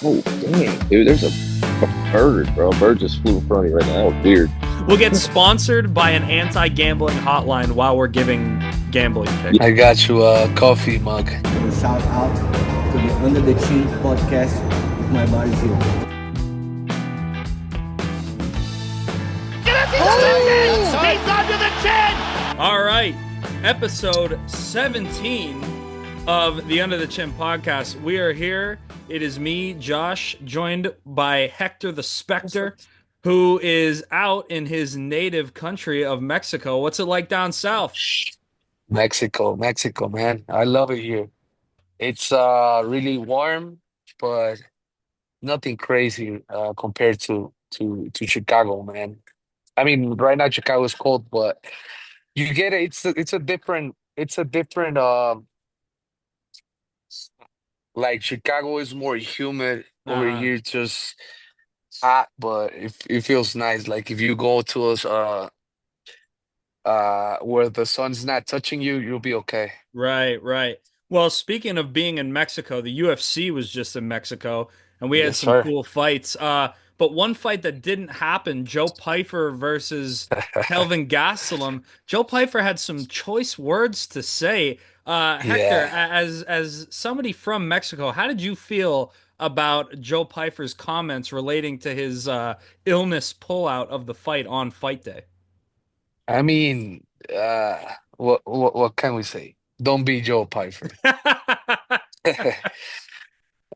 Oh, dang, dude, there's a bird, bro. A bird just flew in front of you right now. That was weird. We'll get sponsored by an anti-gambling hotline while we're giving gambling picks. I got you a coffee mug. And shout out to the Under the Chin podcast with my buddy here. All right, episode 17 of the Under the Chin podcast. We are here. It is me, Josh, joined by Hector the Spectre, who is out in his native country of Mexico. What's it like down south? Mexico, man. I love it here. It's really warm, but nothing crazy compared to Chicago, man. I mean, right now Chicago is cold, but you get it. It's a different like Chicago is more humid over Uh, here, it's just hot, but it feels nice. Like if you go to us where the sun's not touching you, you'll be okay. right, right. Well, speaking of being in Mexico, the UFC was just in Mexico, and we had Yes, some sir. cool fights. But one fight that didn't happen, Joe Pyfer versus Kelvin Gastelum. Joe Pyfer had some choice words to say. Hector, Yeah. as somebody from Mexico, how did you feel about Joe Pyfer's comments relating to his illness pullout of the fight on fight day? I mean, what can we say? Don't be Joe Pyfer.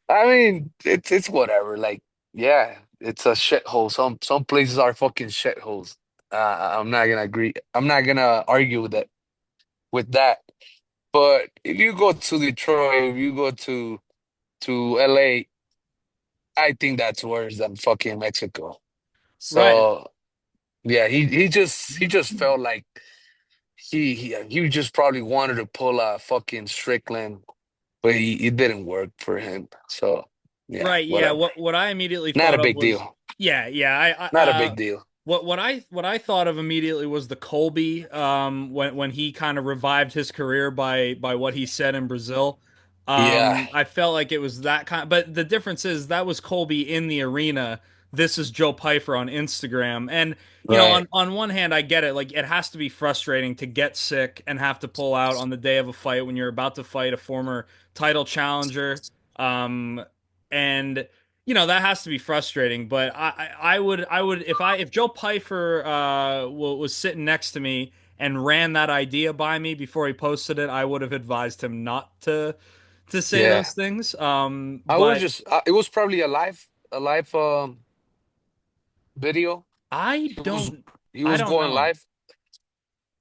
I mean, it's whatever. Like, yeah, it's a shithole. Some places are fucking shitholes. I'm not gonna agree. I'm not gonna argue with that. But if you go to Detroit, if you go to LA, I think that's worse than fucking Mexico. Right. So yeah, he just felt like he just probably wanted to pull a fucking Strickland, but it didn't work for him. So yeah, Right, yeah. whatever. What I immediately Not thought a of big was, deal. yeah, yeah. Not a big deal. What I thought of immediately was the Colby, when he kind of revived his career by what he said in Brazil. Yeah, I felt like it was that kind, but the difference is that was Colby in the arena. This is Joe Pyfer on Instagram, and right. on one hand, I get it. Like it has to be frustrating to get sick and have to pull out on the day of a fight when you're about to fight a former title challenger. Um, and that has to be frustrating. But I would if Joe Pyfer was sitting next to me and ran that idea by me before he posted it, I would have advised him not to say Yeah. those things. I was But just it was probably a live video. I He was don't he I was don't going know. live.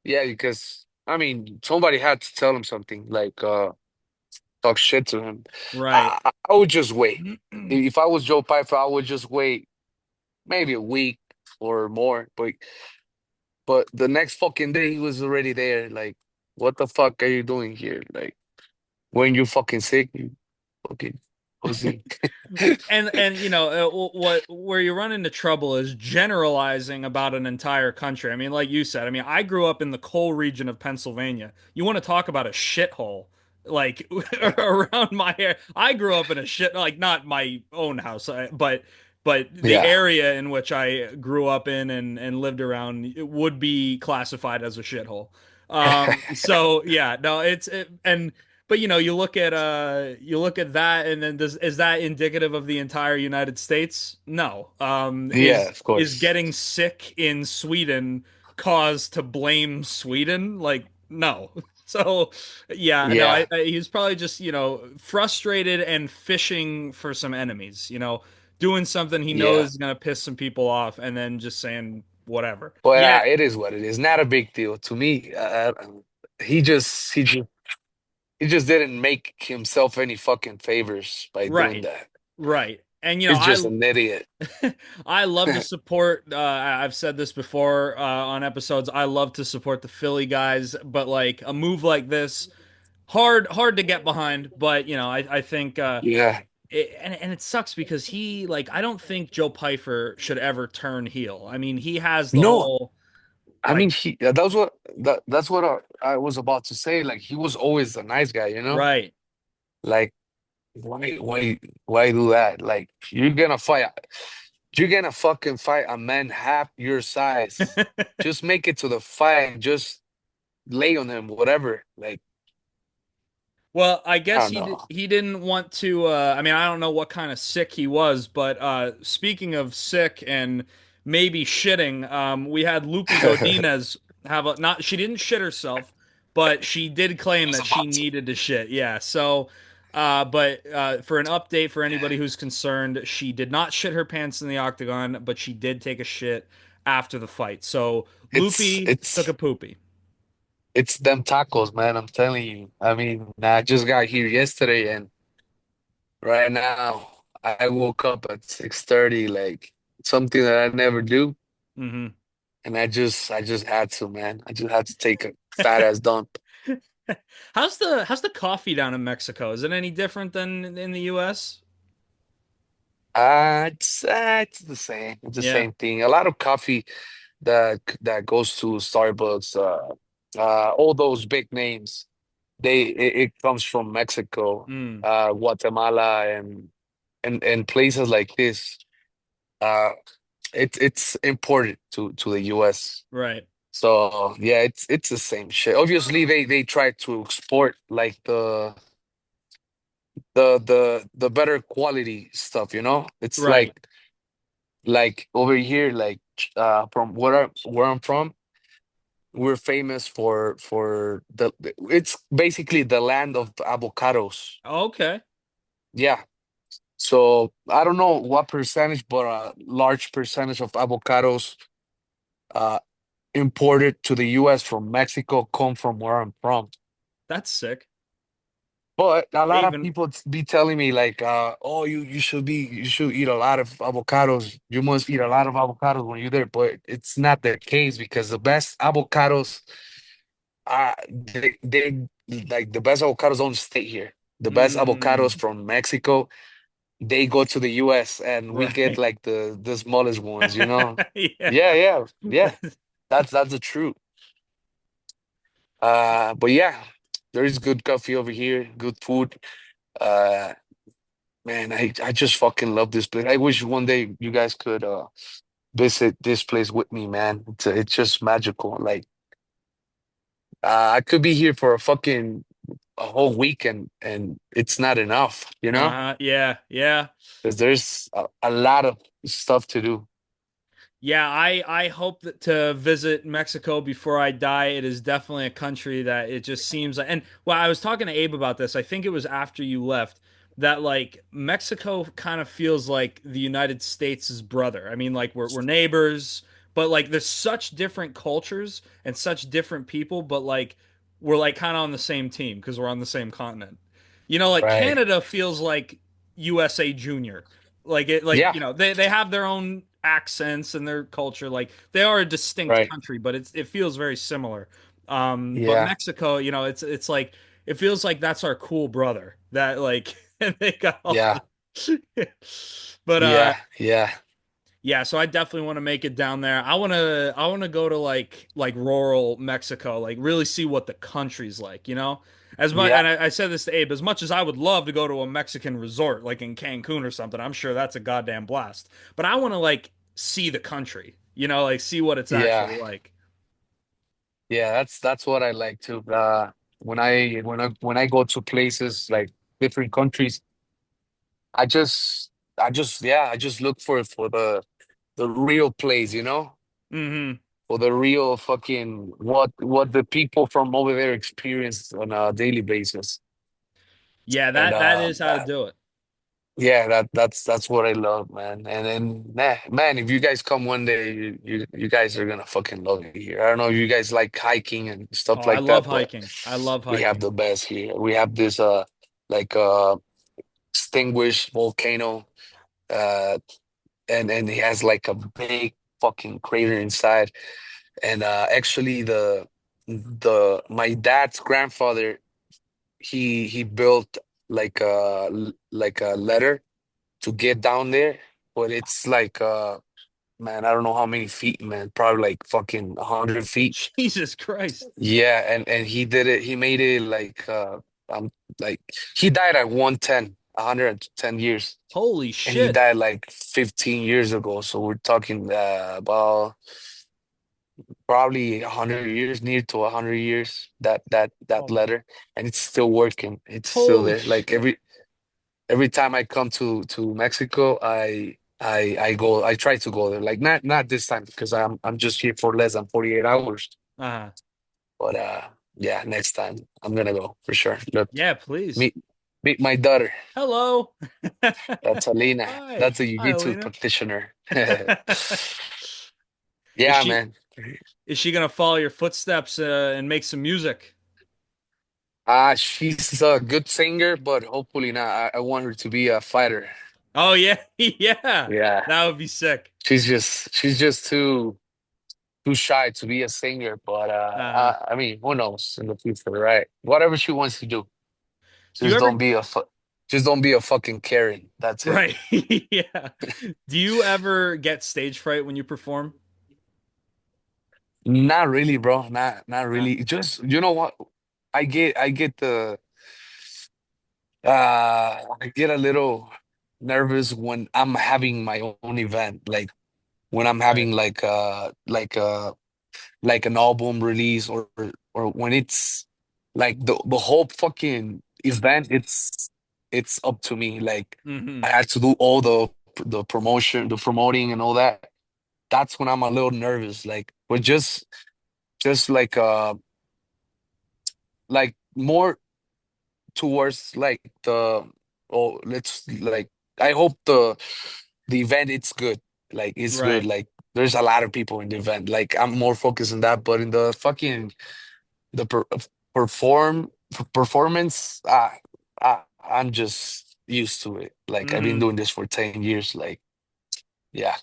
Yeah, because I mean somebody had to tell him something like talk shit to him. Right. I would just wait. If I was Joe Pyfer, I would just wait maybe a week or more. But the next fucking day he was already there. Like, what the fuck are you doing here? Like, when you fucking sick, you fucking pussy. And what where you run into trouble is generalizing about an entire country. I mean, like you said, I mean, I grew up in the coal region of Pennsylvania. You want to talk about a shithole? Like around my area, I grew up in a shit like not my own house, but the Yeah. area in which I grew up in and lived around it would be classified as a shithole. So yeah, no, and but you look at that and then is that indicative of the entire United States? No. Yeah, of Is course. getting sick in Sweden cause to blame Sweden? Like no. So yeah, no, Yeah. he's probably just, frustrated and fishing for some enemies, doing something he knows Yeah. is gonna piss some people off and then just saying whatever. But Yeah, it is what it is. Not a big deal to me. He just didn't make himself any fucking favors by doing right. that. Right. And He's just an idiot. I love to support. I've said this before on episodes. I love to support the Philly guys, but like a move like this, hard to get behind. But I think Yeah. and it sucks because I don't think Joe Pyfer should ever turn heel. I mean, he has the No, whole I like mean that's what I was about to say. Like he was always a nice guy. right, Like why do that? Like you're gonna fucking fight a man half your size. Just make it to the fight and just lay on him, whatever. Like, Well, I I guess don't know. he didn't want to. I mean, I don't know what kind of sick he was, but speaking of sick and maybe shitting, we had Lupi I Godinez have a not. She didn't shit herself, but she did claim was that she about to. needed to shit. Yeah. So, but for an update for anybody who's concerned, she did not shit her pants in the octagon, but she did take a shit after the fight. So It's Lupi took a it's poopy. it's them tacos, man. I'm telling you. I mean, I just got here yesterday, and right now I woke up at 6:30, like something that I never do, Hmm. and I just had to, man. I just had to take a fat ass dump. How's the coffee down in Mexico? Is it any different than in the US? It's the same. It's the Yeah. same thing. A lot of coffee that goes to Starbucks, all those big names, it comes from Mexico, Mm, Guatemala, and places like this. Uh, it's important to the U.S. right. So yeah, it's the same shit. Obviously, they try to export like the better quality stuff. It's Right. like over here, like from where I'm from, we're famous for it's basically the land of avocados. Okay. Yeah. So I don't know what percentage, but a large percentage of avocados uh imported to the US from Mexico come from where I'm from. That's sick. But a They lot of even people be telling me like, oh, you should eat a lot of avocados. You must eat a lot of avocados when you're there. But it's not the case because the best avocados they like the best avocados don't stay here. The best avocados mm, from Mexico, they go to the US and we get right. like the smallest ones. Yeah. Yeah, yeah, yeah. That's the truth. But yeah, there is good coffee over here, good food. Uh Man, I just fucking love this place. I wish one day you guys could visit this place with me, man. It's just magical. Like I could be here for a whole week and it's not enough, Yeah, yeah. because there's a lot of stuff to do. Yeah, I hope that to visit Mexico before I die. It is definitely a country that it just seems like, and well, I was talking to Abe about this. I think it was after you left that like Mexico kind of feels like the United States' brother. I mean, like we're neighbors, but like there's such different cultures and such different people, but like we're like kind of on the same team because we're on the same continent. Like Right. Canada feels like USA Junior. Like it, like Yeah. they have their own accents and their culture. Like they are a distinct Right. country, but it feels very similar. But Yeah. Mexico, it's like it feels like that's our cool brother that like and they got all Yeah. but Yeah. Yeah. yeah, so I definitely want to make it down there. I want to go to like rural Mexico, like really see what the country's like. As much Yeah. and I said this to Abe, as much as I would love to go to a Mexican resort like in Cancun or something, I'm sure that's a goddamn blast. But I want to like see the country, like see what it's Yeah. actually like. Yeah. That's what I like to. When I go to places like different countries, I just I just look for the real place, Hmm. for the real fucking what the people from over there experience on a daily basis. Yeah, And that is how to do it. yeah, that's what I love, man. And then man, if you guys come one day, you guys are gonna fucking love it here. I don't know if you guys like hiking and Oh, stuff I like love that, but hiking. I love we have hiking. the best here. We have this like extinguished volcano, uh and it has like a big fucking crater inside. And actually the my dad's grandfather, he built like a ladder to get down there, but it's like man, I don't know how many feet, man, probably like fucking 100 feet. Jesus Christ. Yeah, and he did it, he made it like like he died at 110. 110 years. Holy And he shit. died like 15 years ago. So we're talking about probably 100 years, near to 100 years, that letter. And it's still working. It's still Holy there. Like shit. every time I come to Mexico, I go, I try to go there. Like not this time because I'm just here for less than 48 hours. Uh, But yeah, next time I'm gonna go for sure. Look, yeah, please. meet meet my daughter. Hello. That's Alina. Hi. That's a Hi, jiu-jitsu Alina. practitioner. Is Yeah, she man. is she gonna follow your footsteps and make some music? She's a good singer, but hopefully not. I want her to be a fighter. Oh yeah, yeah. Yeah. That would be sick. She's just too shy to be a singer, but Uh, I mean, who knows in the future, right? Whatever she wants to do, do you just ever don't be a just don't be a fucking Karen. That's it. right? Yeah. Do you ever get stage fright when you perform? Not really, bro. Not Uh, really. Just you know what? I get I get a little nervous when I'm having my own event, like when I'm right. having like an album release or when it's like the whole fucking event, it's up to me. Like Hmm. I had to do all the promotion, the promoting and all that. That's when I'm a little nervous. Like, but just like more towards like the oh let's like I hope the event it's good. Like it's good. Right. Like there's a lot of people in the event. Like I'm more focused on that, but in the fucking the performance, I'm just used to it. Like I've been Hmm. doing this for 10 years. Like, yeah,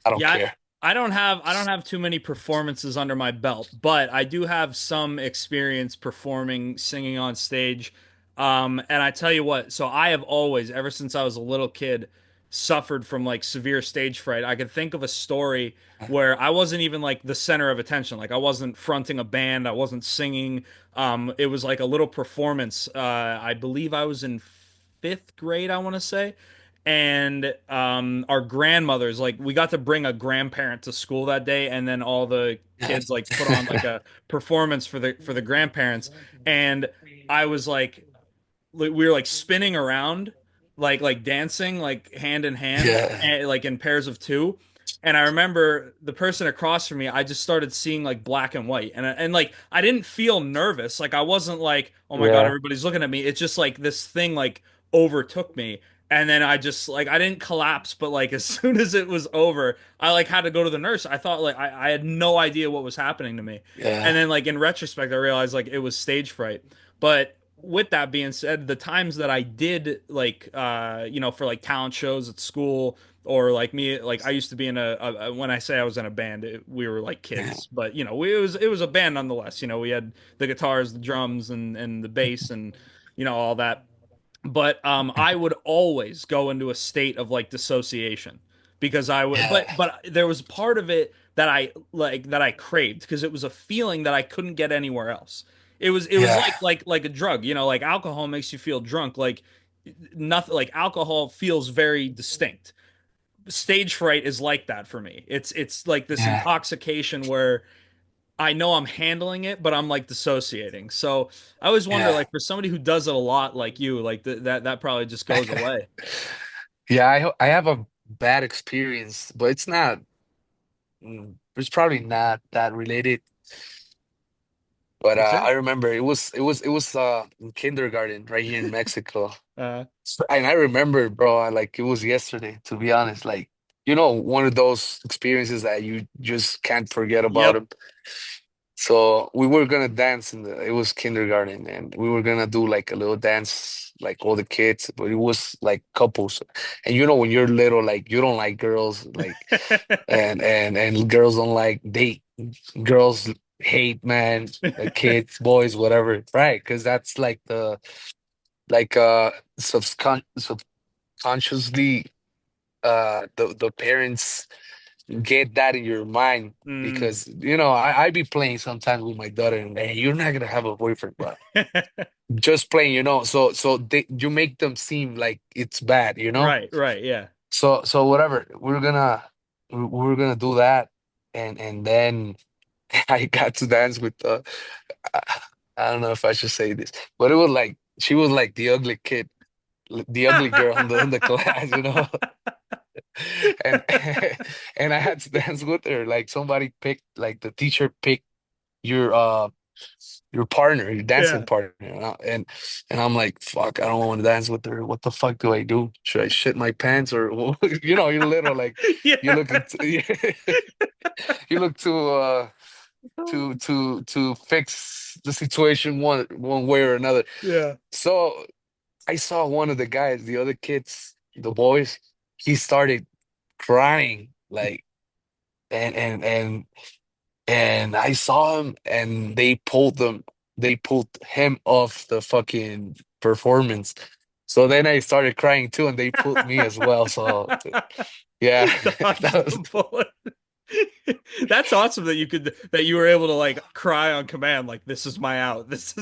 I don't Yeah, care. I don't have too many performances under my belt, but I do have some experience performing, singing on stage. And I tell you what, so I have always, ever since I was a little kid, suffered from like severe stage fright. I could think of a story where I wasn't even like the center of attention. Like I wasn't fronting a band, I wasn't singing. It was like a little performance. I believe I was in fifth grade, I want to say, and our grandmothers, like we got to bring a grandparent to school that day, and then all the kids like put on like a performance for the grandparents. And I was like we were like spinning around, like dancing, like hand in hand, Yeah, and, like in pairs of two. And I remember the person across from me, I just started seeing like black and white, and like I didn't feel nervous, like I wasn't like, oh my God, yeah, everybody's looking at me. It's just like this thing like overtook me, and then I just like I didn't collapse, but like as soon as it was over, I like had to go to the nurse. I thought like I had no idea what was happening to me, yeah, and then like in retrospect, I realized like it was stage fright. But with that being said, the times that I did like for like talent shows at school, or like me, like I used to be in when I say I was in a band, we were like yeah, kids, but it was a band nonetheless. We had the guitars, the drums, and the bass, and all that. But I would always go into a state of like dissociation, because I would, yeah, but there was part of it that I craved, because it was a feeling that I couldn't get anywhere else. It was yeah, like a drug, like alcohol makes you feel drunk, like nothing. Like alcohol feels very distinct. Stage fright is like that for me. It's like this yeah, intoxication where I know I'm handling it, but I'm like dissociating. So I always wonder, yeah. like, for somebody who does it a lot, like you, like that probably just goes away. Yeah, I have a bad experience, but it's probably not that related. But What's I that? remember it was in kindergarten right here in Mexico. Uh, And I remember, bro, like it was yesterday, to be honest. Like, one of those experiences that you just can't forget about yep. them. So we were gonna dance it was kindergarten, and we were gonna do like a little dance, like all the kids, but it was like couples. And when you're little, like you don't like girls, like and girls don't like date girls hate man, kids, boys, whatever, right? Because that's like the like subconsciously the parents get that in your mind Mm. because I be playing sometimes with my daughter and hey, you're not gonna have a boyfriend, bro. Just playing, so you make them seem like it's bad. Right, right, yeah. So whatever, we're gonna do that, and then I got to dance with I I don't know if I should say this, but it was like she was like the ugly kid, the ugly girl in the class. And and I had to dance with her. Like somebody picked, like the teacher picked your your partner, your dancing Yeah. partner, and I'm like, fuck, I don't want to dance with her. What the fuck do I do? Should I shit my pants or you're little like you Yeah. look into you look to fix the situation one way or another. Yeah. So I saw one of the guys, the other kids, the boys, he started crying like and and and and I saw him and they pulled him off the fucking performance. So then I started crying too and they pulled me as well. So yeah, Dodged that was the bullet. That's awesome that you were able to like cry on command, like this is my out. This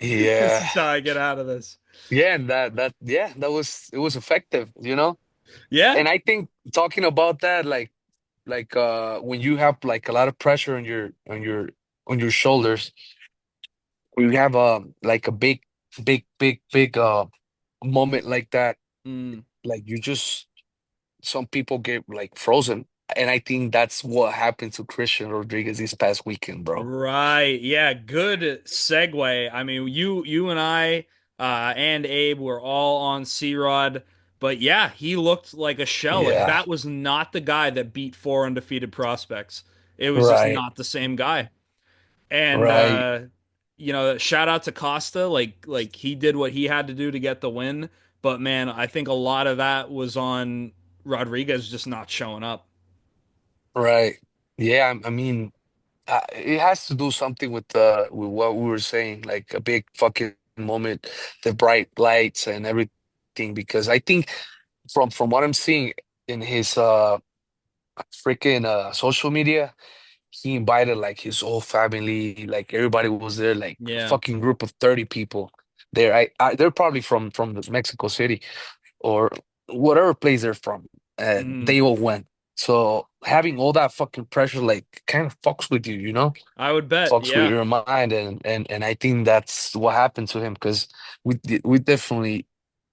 yeah. is how I get out of this. Yeah, and that was it was effective. Yeah. And I think talking about that when you have like a lot of pressure on your shoulders, when you have like a big moment like that, Mm. like you just some people get like frozen. And I think that's what happened to Christian Rodriguez this past weekend, bro. Right. Yeah, good segue. I mean, you and I and Abe were all on C-Rod, but yeah, he looked like a shell. Like Yeah, that was not the guy that beat four undefeated prospects. It was just right, not the same guy. And right, shout out to Costa. Like he did what he had to do to get the win. But man, I think a lot of that was on Rodriguez just not showing up. right. Yeah, I mean, it has to do something with what we were saying, like a big fucking moment, the bright lights and everything. Because I think from what I'm seeing in his freaking social media, he invited like his whole family, like everybody was there, like a Yeah. fucking group of 30 people there. They're probably from the Mexico City or whatever place they're from. Mhm. They all went. So having all that fucking pressure, like, kind of fucks with you. I would bet. Fucks with Yeah. your mind, and I think that's what happened to him because we definitely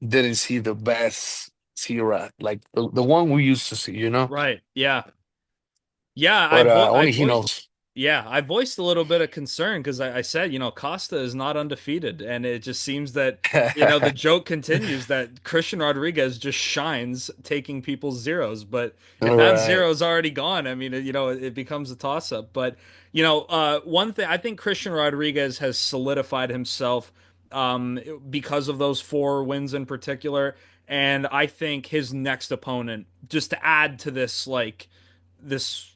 didn't see the best Sierra, like the one we used to see. Right. Yeah. Yeah, But I only he voiced knows. yeah, I voiced a little bit of concern because I said, Costa is not undefeated, and it just seems that, the joke continues that Christian Rodriguez just shines taking people's zeros. But if All that right. zero is already gone, I mean, it becomes a toss up. But one thing I think Christian Rodriguez has solidified himself because of those four wins in particular, and I think his next opponent, just to add to this this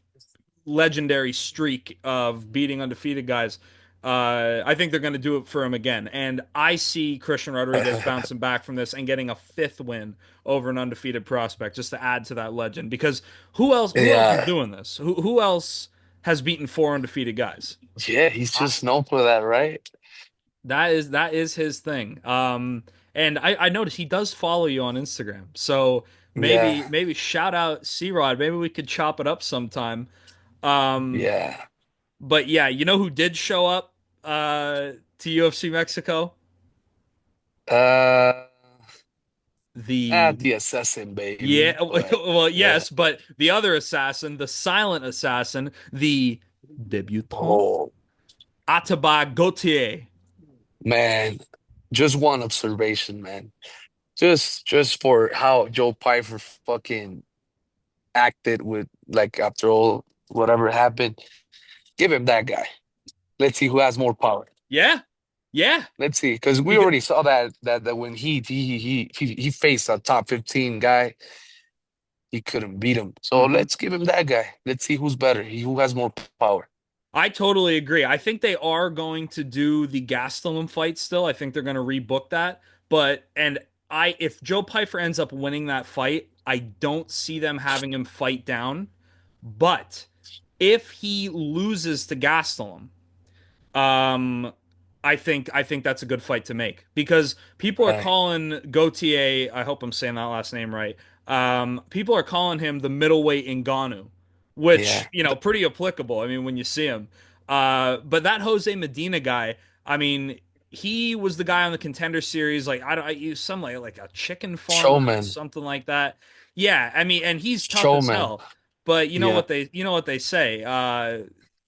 legendary streak of beating undefeated guys. I think they're going to do it for him again. And I see Christian Rodriguez bouncing back from this and getting a fifth win over an undefeated prospect just to add to that legend. Because who else is Yeah. doing this? Who else has beaten four undefeated guys? Yeah, he's I, just known for that, right? that is his thing. And I noticed he does follow you on Instagram. So Yeah. maybe shout out C Rod. Maybe we could chop it up sometime. Um, Yeah. But yeah, you know who did show up to UFC Mexico? Uh, The Not the assassin, baby, yeah, but well, yeah. yes, but the other assassin, the silent assassin, the debutant Oh Ataba Gautier. man, just one observation, man. Just for how Joe Pfeiffer fucking acted with like after all whatever happened. Give him that guy. Let's see who has more power. Yeah, yeah. Let's see, because we Because already saw that when he faced a top 15 guy, he couldn't beat him. So mhm. let's give him that guy. Let's see who's better. Who has more power. I totally agree. I think they are going to do the Gastelum fight still. I think they're going to rebook that. But and I if Joe Pfeiffer ends up winning that fight, I don't see them having him fight down. But if he loses to Gastelum, um, I think that's a good fight to make because people are Right. calling Gautier, I hope I'm saying that last name right. People are calling him the middleweight Ngannou, which, Yeah. pretty applicable. I mean, when you see him. But that Jose Medina guy, I mean, he was the guy on the Contender Series. Like, I don't, I use some like a chicken farm or Showman. something like that. Yeah, I mean, and he's tough as Showman. hell. But Yeah. you know what they say.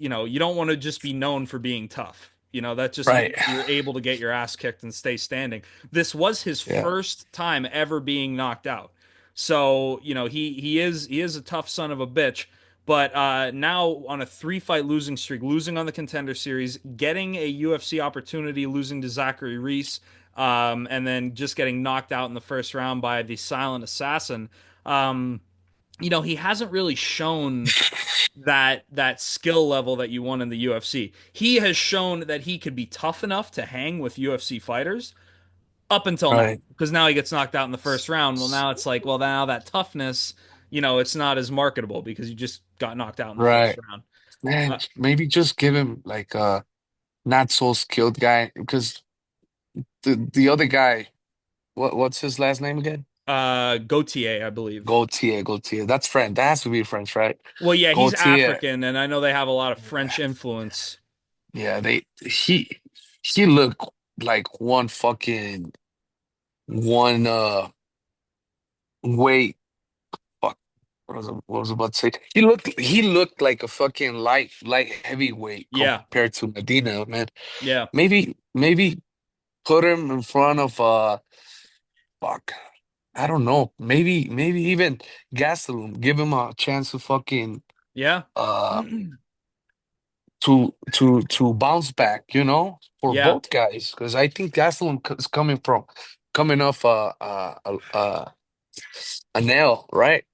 You don't want to just be known for being tough. That just Right. means you're able to get your ass kicked and stay standing. This was his Yeah. first time ever being knocked out. So, he is a tough son of a bitch. But now on a 3-fight losing streak, losing on the Contender Series, getting a UFC opportunity, losing to Zachary Reese, and then just getting knocked out in the first round by the Silent Assassin. Um, he hasn't really shown that skill level that you want in the UFC. He has shown that he could be tough enough to hang with UFC fighters up until now, Right. because now he gets knocked out in the first round. Well, now it's like, well, now that toughness, it's not as marketable because you just got knocked out in the first Right. round. Man, Uh, maybe just give him like a not so skilled guy because the other guy, what's his last name again? Gautier, I believe. Gaultier, Gaultier. That's French. That has to be French, right? Well, yeah, he's Gaultier. African, and I know they have a lot of French influence. Yeah, he looked like one weight. Fuck. What was I about to say? He looked like a fucking light heavyweight Yeah, compared to Medina, man. yeah, Maybe put him in front of fuck. I don't know. Maybe even Gastelum. Give him a chance to fucking yeah, uh to bounce back, for yeah. both guys. Because I think Gastelum is coming off a nail, right?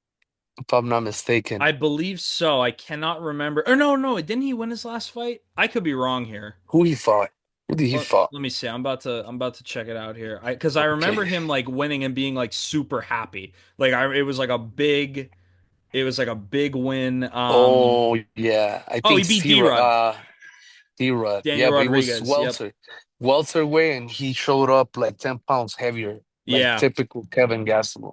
If I'm not mistaken. I believe so. I cannot remember. Or no, no, didn't he win his last fight? I could be wrong here. Who he fought? Who did he Let, fought? let me see. I'm about to check it out here. Because I remember Okay. him like winning and being like super happy. Like it was like a big win. Oh yeah, I Oh, he think beat D-Rod, D-Rod. Yeah, Daniel but it was Rodriguez. Yep. welterweight, and he showed up like 10 pounds heavier, like Yeah. typical Kevin Gastelum.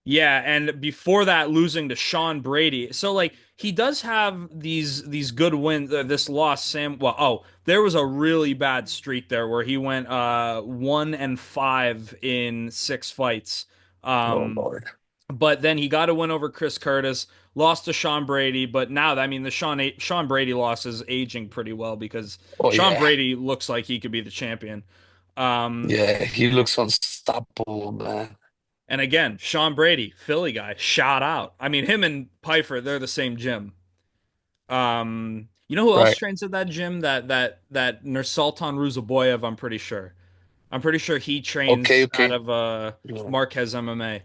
Yeah, and before that, losing to Sean Brady. So like he does have these good wins. This loss, Sam. Well, there was a really bad streak there where he went 1-5 in 6 fights. Oh Um, Lord. but then he got a win over Chris Curtis, lost to Sean Brady. But now, I mean, the Sean Brady loss is aging pretty well because Oh Sean yeah, Brady looks like he could be the champion. Um, yeah. He looks unstoppable, man. And again, Sean Brady, Philly guy, shout out. I mean, him and Pfeiffer, they're the same gym. You know who else Right. trains at that gym? That Nursultan Ruzaboyev, I'm pretty sure. I'm pretty sure he Okay, trains out okay. of Yeah. Marquez MMA.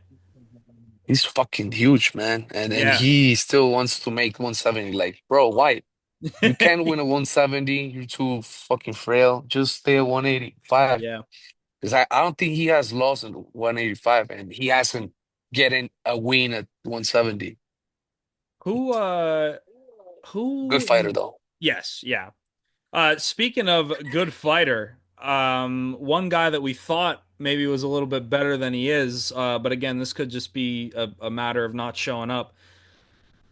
He's fucking huge, man. And Yeah. he still wants to make 170. Like, bro, why? You can't win a 170. You're too fucking frail. Just stay at 185. Yeah. Because I don't think he has lost in 185, and he hasn't getting a win at 170. Who Good fighter who though. yes, yeah. Speaking of good fighter, one guy that we thought maybe was a little bit better than he is, but again, this could just be a matter of not showing up.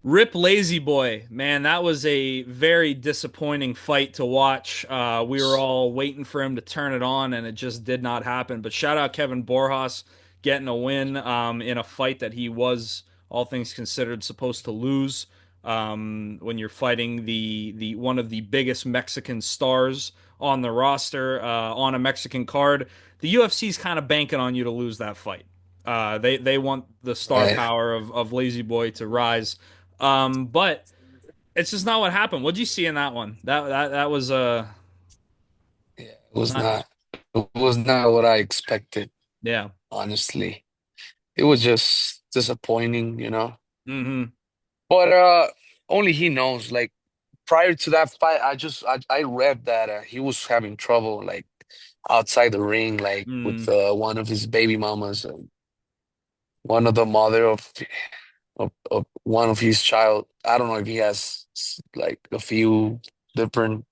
Rip Lazy Boy, man, that was a very disappointing fight to watch. We were all waiting for him to turn it on, and it just did not happen. But shout out Kevin Borjas getting a win in a fight that he was, all things considered, supposed to lose. When you're fighting the one of the biggest Mexican stars on the roster on a Mexican card, the UFC's kind of banking on you to lose that fight. They want the star Right. power of Lazy Boy to rise. But it's just not what happened. What'd you see in that one? That was Yeah, it was not not. It was not what I expected, yeah. honestly. It was just disappointing. Hmm. But only he knows. Like prior to that fight, I read that he was having trouble like outside the ring, like with Mm. one of his baby mamas, one of the mother of. of one of his child. I don't know if he has like a few different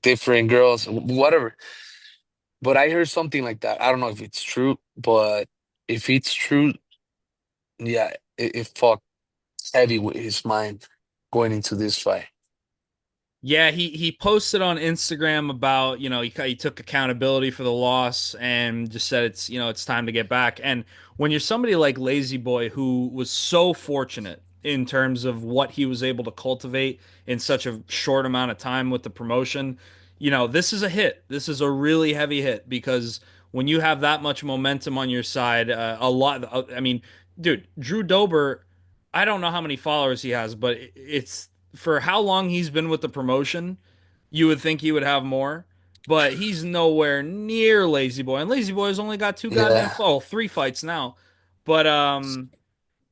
different girls, whatever. But I heard something like that. I don't know if it's true, but if it's true, yeah, it fucked heavy with his mind going into this fight. Yeah, he posted on Instagram about, he took accountability for the loss and just said it's time to get back. And when you're somebody like Lazy Boy who was so fortunate in terms of what he was able to cultivate in such a short amount of time with the promotion, this is a hit. This is a really heavy hit because when you have that much momentum on your side, I mean, dude, Drew Dober, I don't know how many followers he has, but it's for how long he's been with the promotion, you would think he would have more, but he's nowhere near Lazy Boy. And Lazy Boy's only got two goddamn, Yeah, oh, three fights now. But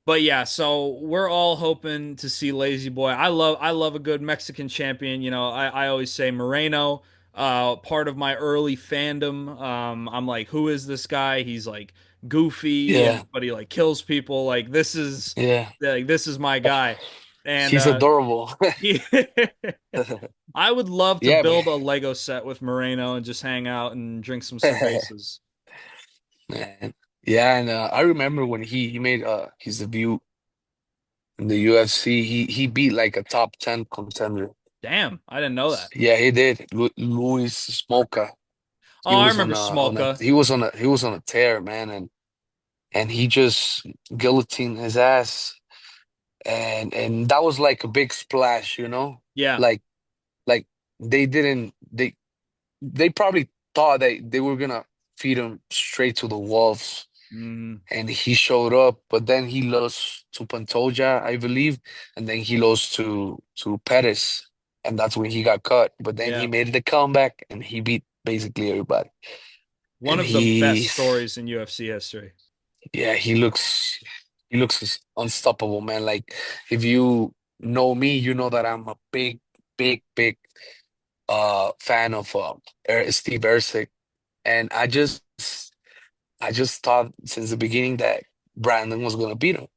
but yeah, so we're all hoping to see Lazy Boy. I love a good Mexican champion. I always say Moreno, part of my early fandom. I'm like, who is this guy? He's like goofy yeah, and but he like kills people. yeah. This is my guy. And He's adorable. he I would love to Yeah, man. build a Lego set with Moreno and just hang out and drink some cervezas. Man. Yeah, and I remember when he made his debut in the UFC, he beat like a top 10 contender. Damn, I didn't know that. Yeah, he did. Luis Smoka. Oh, I remember Smolka. He was on a tear, man, and he just guillotined his ass, and that was like a big splash, you know? Yeah. Like like they didn't they probably thought that they were gonna feed him straight to the wolves, Mhm. and he showed up, but then he lost to Pantoja, I believe, and then he lost to Pettis, and that's when he got cut. But then he Yeah. made the comeback and he beat basically everybody. One And of the best stories in UFC history. yeah, he looks unstoppable, man. Like if you know me, you know that I'm a big fan of Steve Erceg, and I just thought since the beginning that Brandon was gonna beat him.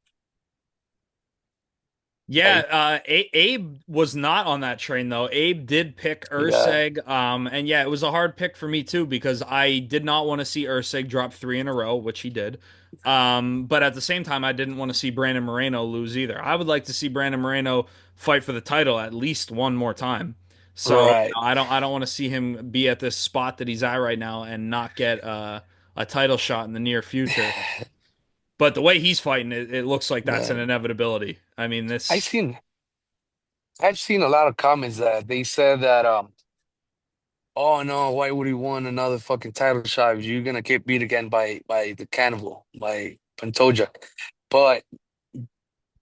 Yeah, Like, Abe was not on that train though. Abe did pick yeah, Urseg, and yeah, it was a hard pick for me too because I did not want to see Urseg drop three in a row, which he did. But at the same time, I didn't want to see Brandon Moreno lose either. I would like to see Brandon Moreno fight for the title at least one more time. So, right. I don't want to see him be at this spot that he's at right now and not get a title shot in the near future. But the way he's fighting, it looks like that's an Man, inevitability. I mean, I this. seen I've seen a lot of comments that they said that oh no, why would he want another fucking title shot if you're gonna get beat again by the cannibal, by Pantoja. But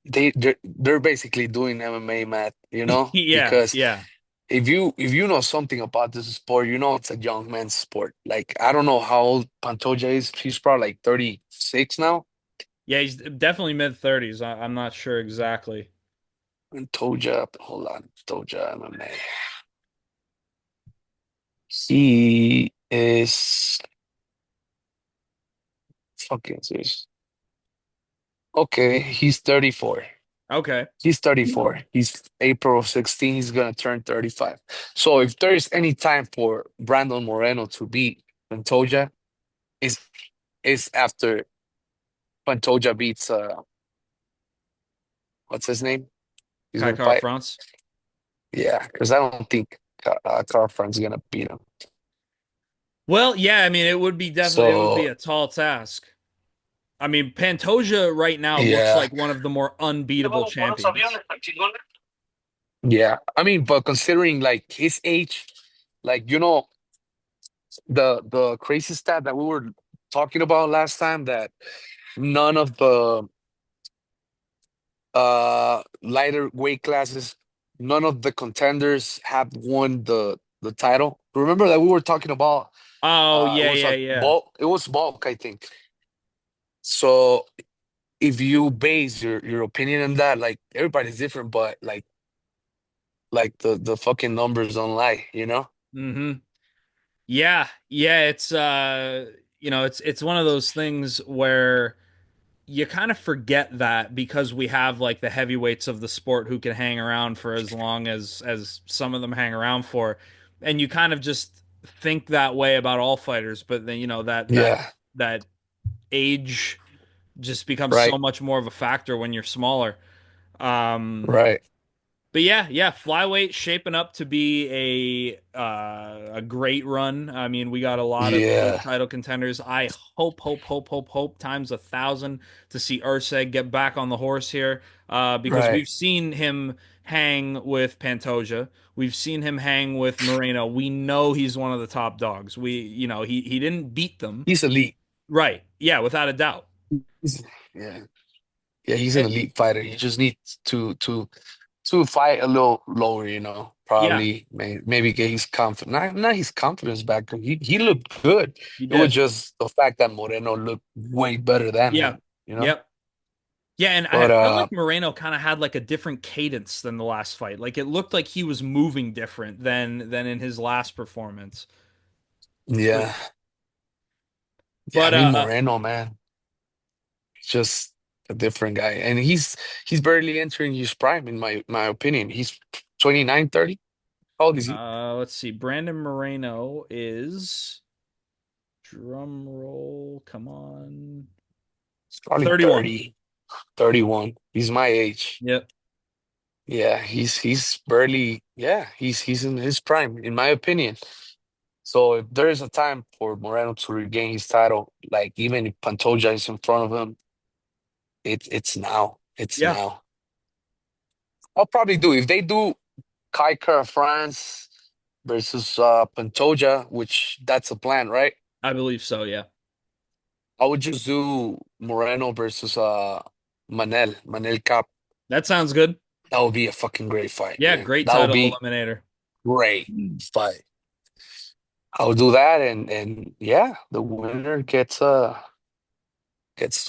they're basically doing MMA math, you know? Yeah, Because yeah. if you know something about this sport, you know it's a young man's sport. Like I don't know how old Pantoja is. He's probably like 36 now. Yeah, he's definitely mid 30s. I'm not sure exactly. Pantoja, hold on, Pantoja MMA. He is fucking serious. Okay, he's 34. Okay. He's 34. He's April of 16. He's gonna turn 35. So if there is any time for Brandon Moreno to beat Pantoja, is after Pantoja beats what's his name? He's Kai gonna Kara fight. France. Yeah, because I don't think Carlfran's gonna beat him. Well, yeah, I mean, it would be So a tall task. I mean, Pantoja right now looks yeah, like one of the more unbeatable champions. yeah. I mean, but considering like his age, like you know, the crazy stat that we were talking about last time that none of the lighter weight classes, none of the contenders have won the title. Remember that we were talking about Oh, it yeah, was yeah, a yeah. bulk, it was bulk, I think. So if you base your opinion on that, like everybody's different, but like the fucking numbers don't lie, you know? Hmm. Yeah, yeah, it's it's one of those things where you kind of forget that because we have like the heavyweights of the sport who can hang around for as long as some of them hang around for, and you kind of just think that way about all fighters, but then Yeah, that age just becomes so right, much more of a factor when you're smaller. Um, right. but yeah, flyweight shaping up to be a great run. I mean, we got a lot of good Yeah, title contenders. I hope times 1,000 to see Usyk get back on the horse here, because right. we've seen him hang with Pantoja. We've seen him hang with Moreno. We know he's one of the top dogs. He didn't beat them, He's elite. right? Yeah, without a doubt. He's, yeah, yeah. He's Eh, an elite fighter. He just needs to fight a little lower. yeah, Probably maybe get his confidence. Not his confidence back. He looked good. he It was did. just the fact that Moreno looked way better than Yeah, him. You know. yep. Yeah, and I But felt like Moreno kind of had like a different cadence than the last fight. Like it looked like he was moving different than in his last performance. But yeah, yeah. I but mean Moreno, man, just a different guy, and he's barely entering his prime in my opinion. He's 29, 30. How old is he? let's see. Brandon Moreno is drum roll. Come on. He's probably 31. 30, 31. He's my age. Yep. Yeah, he's barely, yeah, he's in his prime, in my opinion. So if there is a time for Moreno to regain his title, like even if Pantoja is in front of him, it's now. It's Yeah, now. I'll probably do if they do Kai France versus Pantoja, which that's a plan, right? I believe so, yeah. I would just do Moreno versus Manel Cap. That sounds good. That would be a fucking great fight, Yeah, man. great That would title be eliminator. great fight. I would do that, and yeah, the winner gets to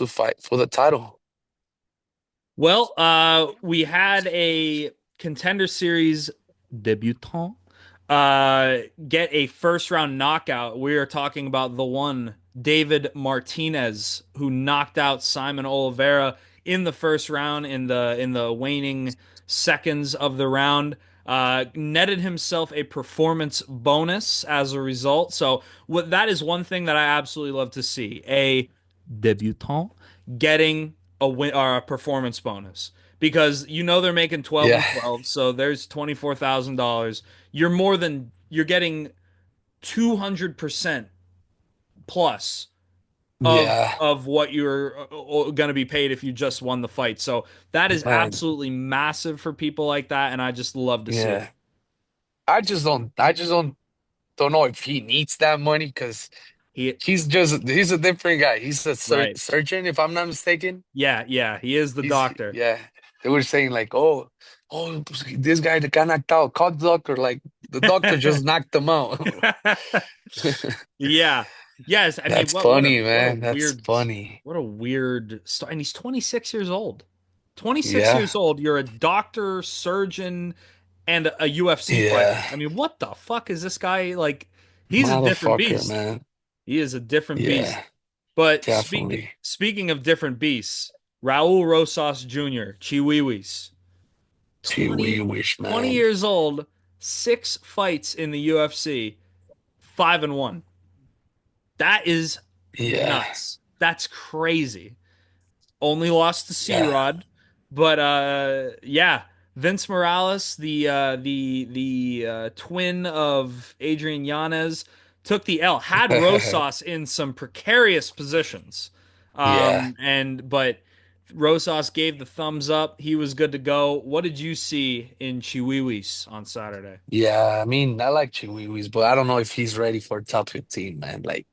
fight for the title. Well, we had a contender series debutant get a first round knockout. We are talking about the one David Martinez, who knocked out Simon Oliveira in the first round in the waning seconds of the round. Netted himself a performance bonus as a result. So what that is one thing that I absolutely love to see. A debutant getting a win or a performance bonus because they're making 12 Yeah, and 12, so there's $24,000. You're getting 200% plus yeah, of what you're going to be paid if you just won the fight. So that is man, absolutely massive for people like that, and I just love to see it. yeah. I just don't know if he needs that money because He he's a different guy. He's a right. surgeon, if I'm not mistaken. Yeah, he is the doctor. Yeah. They were saying like, oh, this guy that got knocked out, called the doctor. Like the doctor just knocked him out. Yeah. Yes, I mean That's funny, what a man. That's funny. weird story. And he's 26 years old. 26 Yeah, years old, you're a doctor, surgeon, and a UFC fighter. yeah, I mean, what the fuck is this guy like? He's a different motherfucker, beast. man. He is a different beast. Yeah, But definitely. speaking of different beasts, Raul Rosas Jr., Chiwiwis, Gee, we 20 wish, 20 man. years old, 6 fights in the UFC, 5-1. That is Yeah, nuts. That's crazy. Only lost to C yeah, Rod, but yeah, Vince Morales, the twin of Adrian Yanez, took the L. Had Rosas in some precarious positions, yeah, and but Rosas gave the thumbs up. He was good to go. What did you see in Chihuihuas on Saturday? yeah. I mean, I like Chihuihuas, but I don't know if he's ready for top 15, man. Like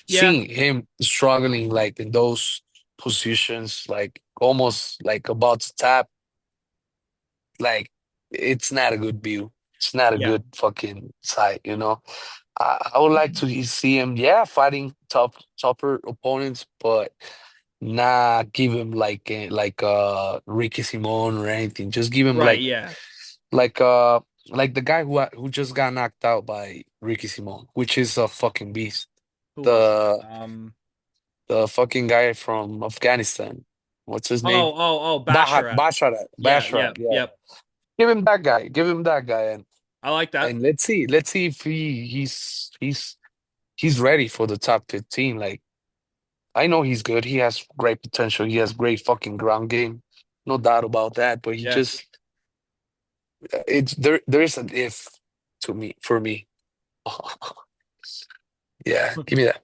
Yeah, seeing him struggling like in those positions, like almost like about to tap, like it's not a good view. It's not a yeah, good fucking sight. I would like to see him, yeah, fighting tougher opponents, but not give him like Ricky Simon or anything. Just give him right, yeah. like uh like the guy who just got knocked out by Ricky Simon, which is a fucking beast. Who was it? The the fucking guy from Afghanistan. What's his name? Oh, Bahat, Basharat. Basharat, Yeah, Basharat. yeah, Yeah, yep. give him that guy. Give him that guy, I like that. and let's see if he's ready for the top 15. Like I know he's good. He has great potential. He has great fucking ground game, no doubt about that. But he Yeah. just it's there is an if to me for me. Yeah, give me that.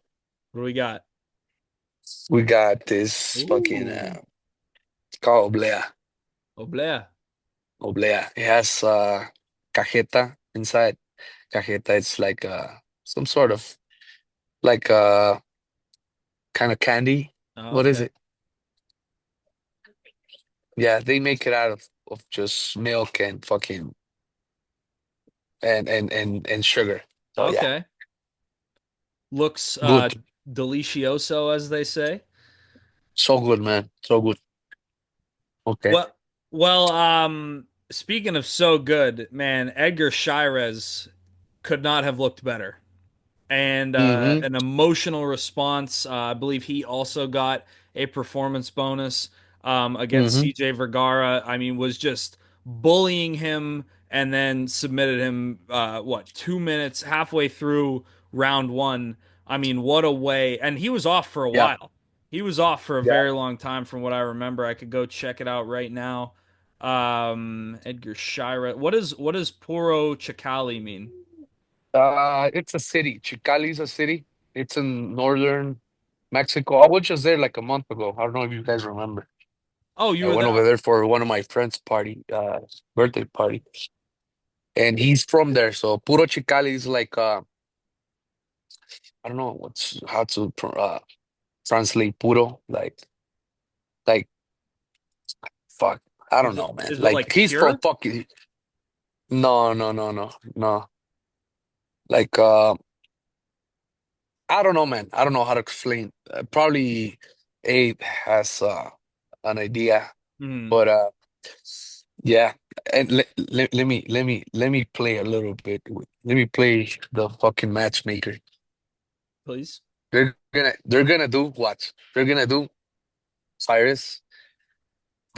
What do we got? We got this fucking Ooh, it's called Oblea. Oblea. Oblea. It has cajeta inside. Cajeta, it's like some sort of like kind of candy. Oh, What is okay. it? Yeah, they make it out of just milk and fucking and sugar. So yeah, Okay. Looks good. delicioso, as they say. So good, man. So good. Okay. Well, speaking of so good, man, Edgar Shirez could not have looked better. And Mm-hmm. an emotional response. I believe he also got a performance bonus against Mm-hmm. CJ Vergara. I mean, was just bullying him and then submitted him, what, 2 minutes halfway through round one. I mean, what a way. And he was off for a Yeah. while. He was off for a Yeah. very long time from what I remember. I could go check it out right now. Edgar Shira. What does Puro Chakali mean? It's a city. Chicali is a city. It's in northern Mexico. I was just there like a month ago. I don't know if you guys remember. Oh, you I were went there. over there for one of my friends' birthday party, and he's from there. So Puro Chicali is like I don't know what's how to translate puro. Like fuck. I don't Is it know, man. is it Like like he's from pure? fucking no. Like I don't know, man. I don't know how to explain. Probably Abe has an idea, Hmm. but yeah. And let me play a little bit. Let me play the fucking matchmaker. Please. They're gonna do what? They're gonna do Cyrus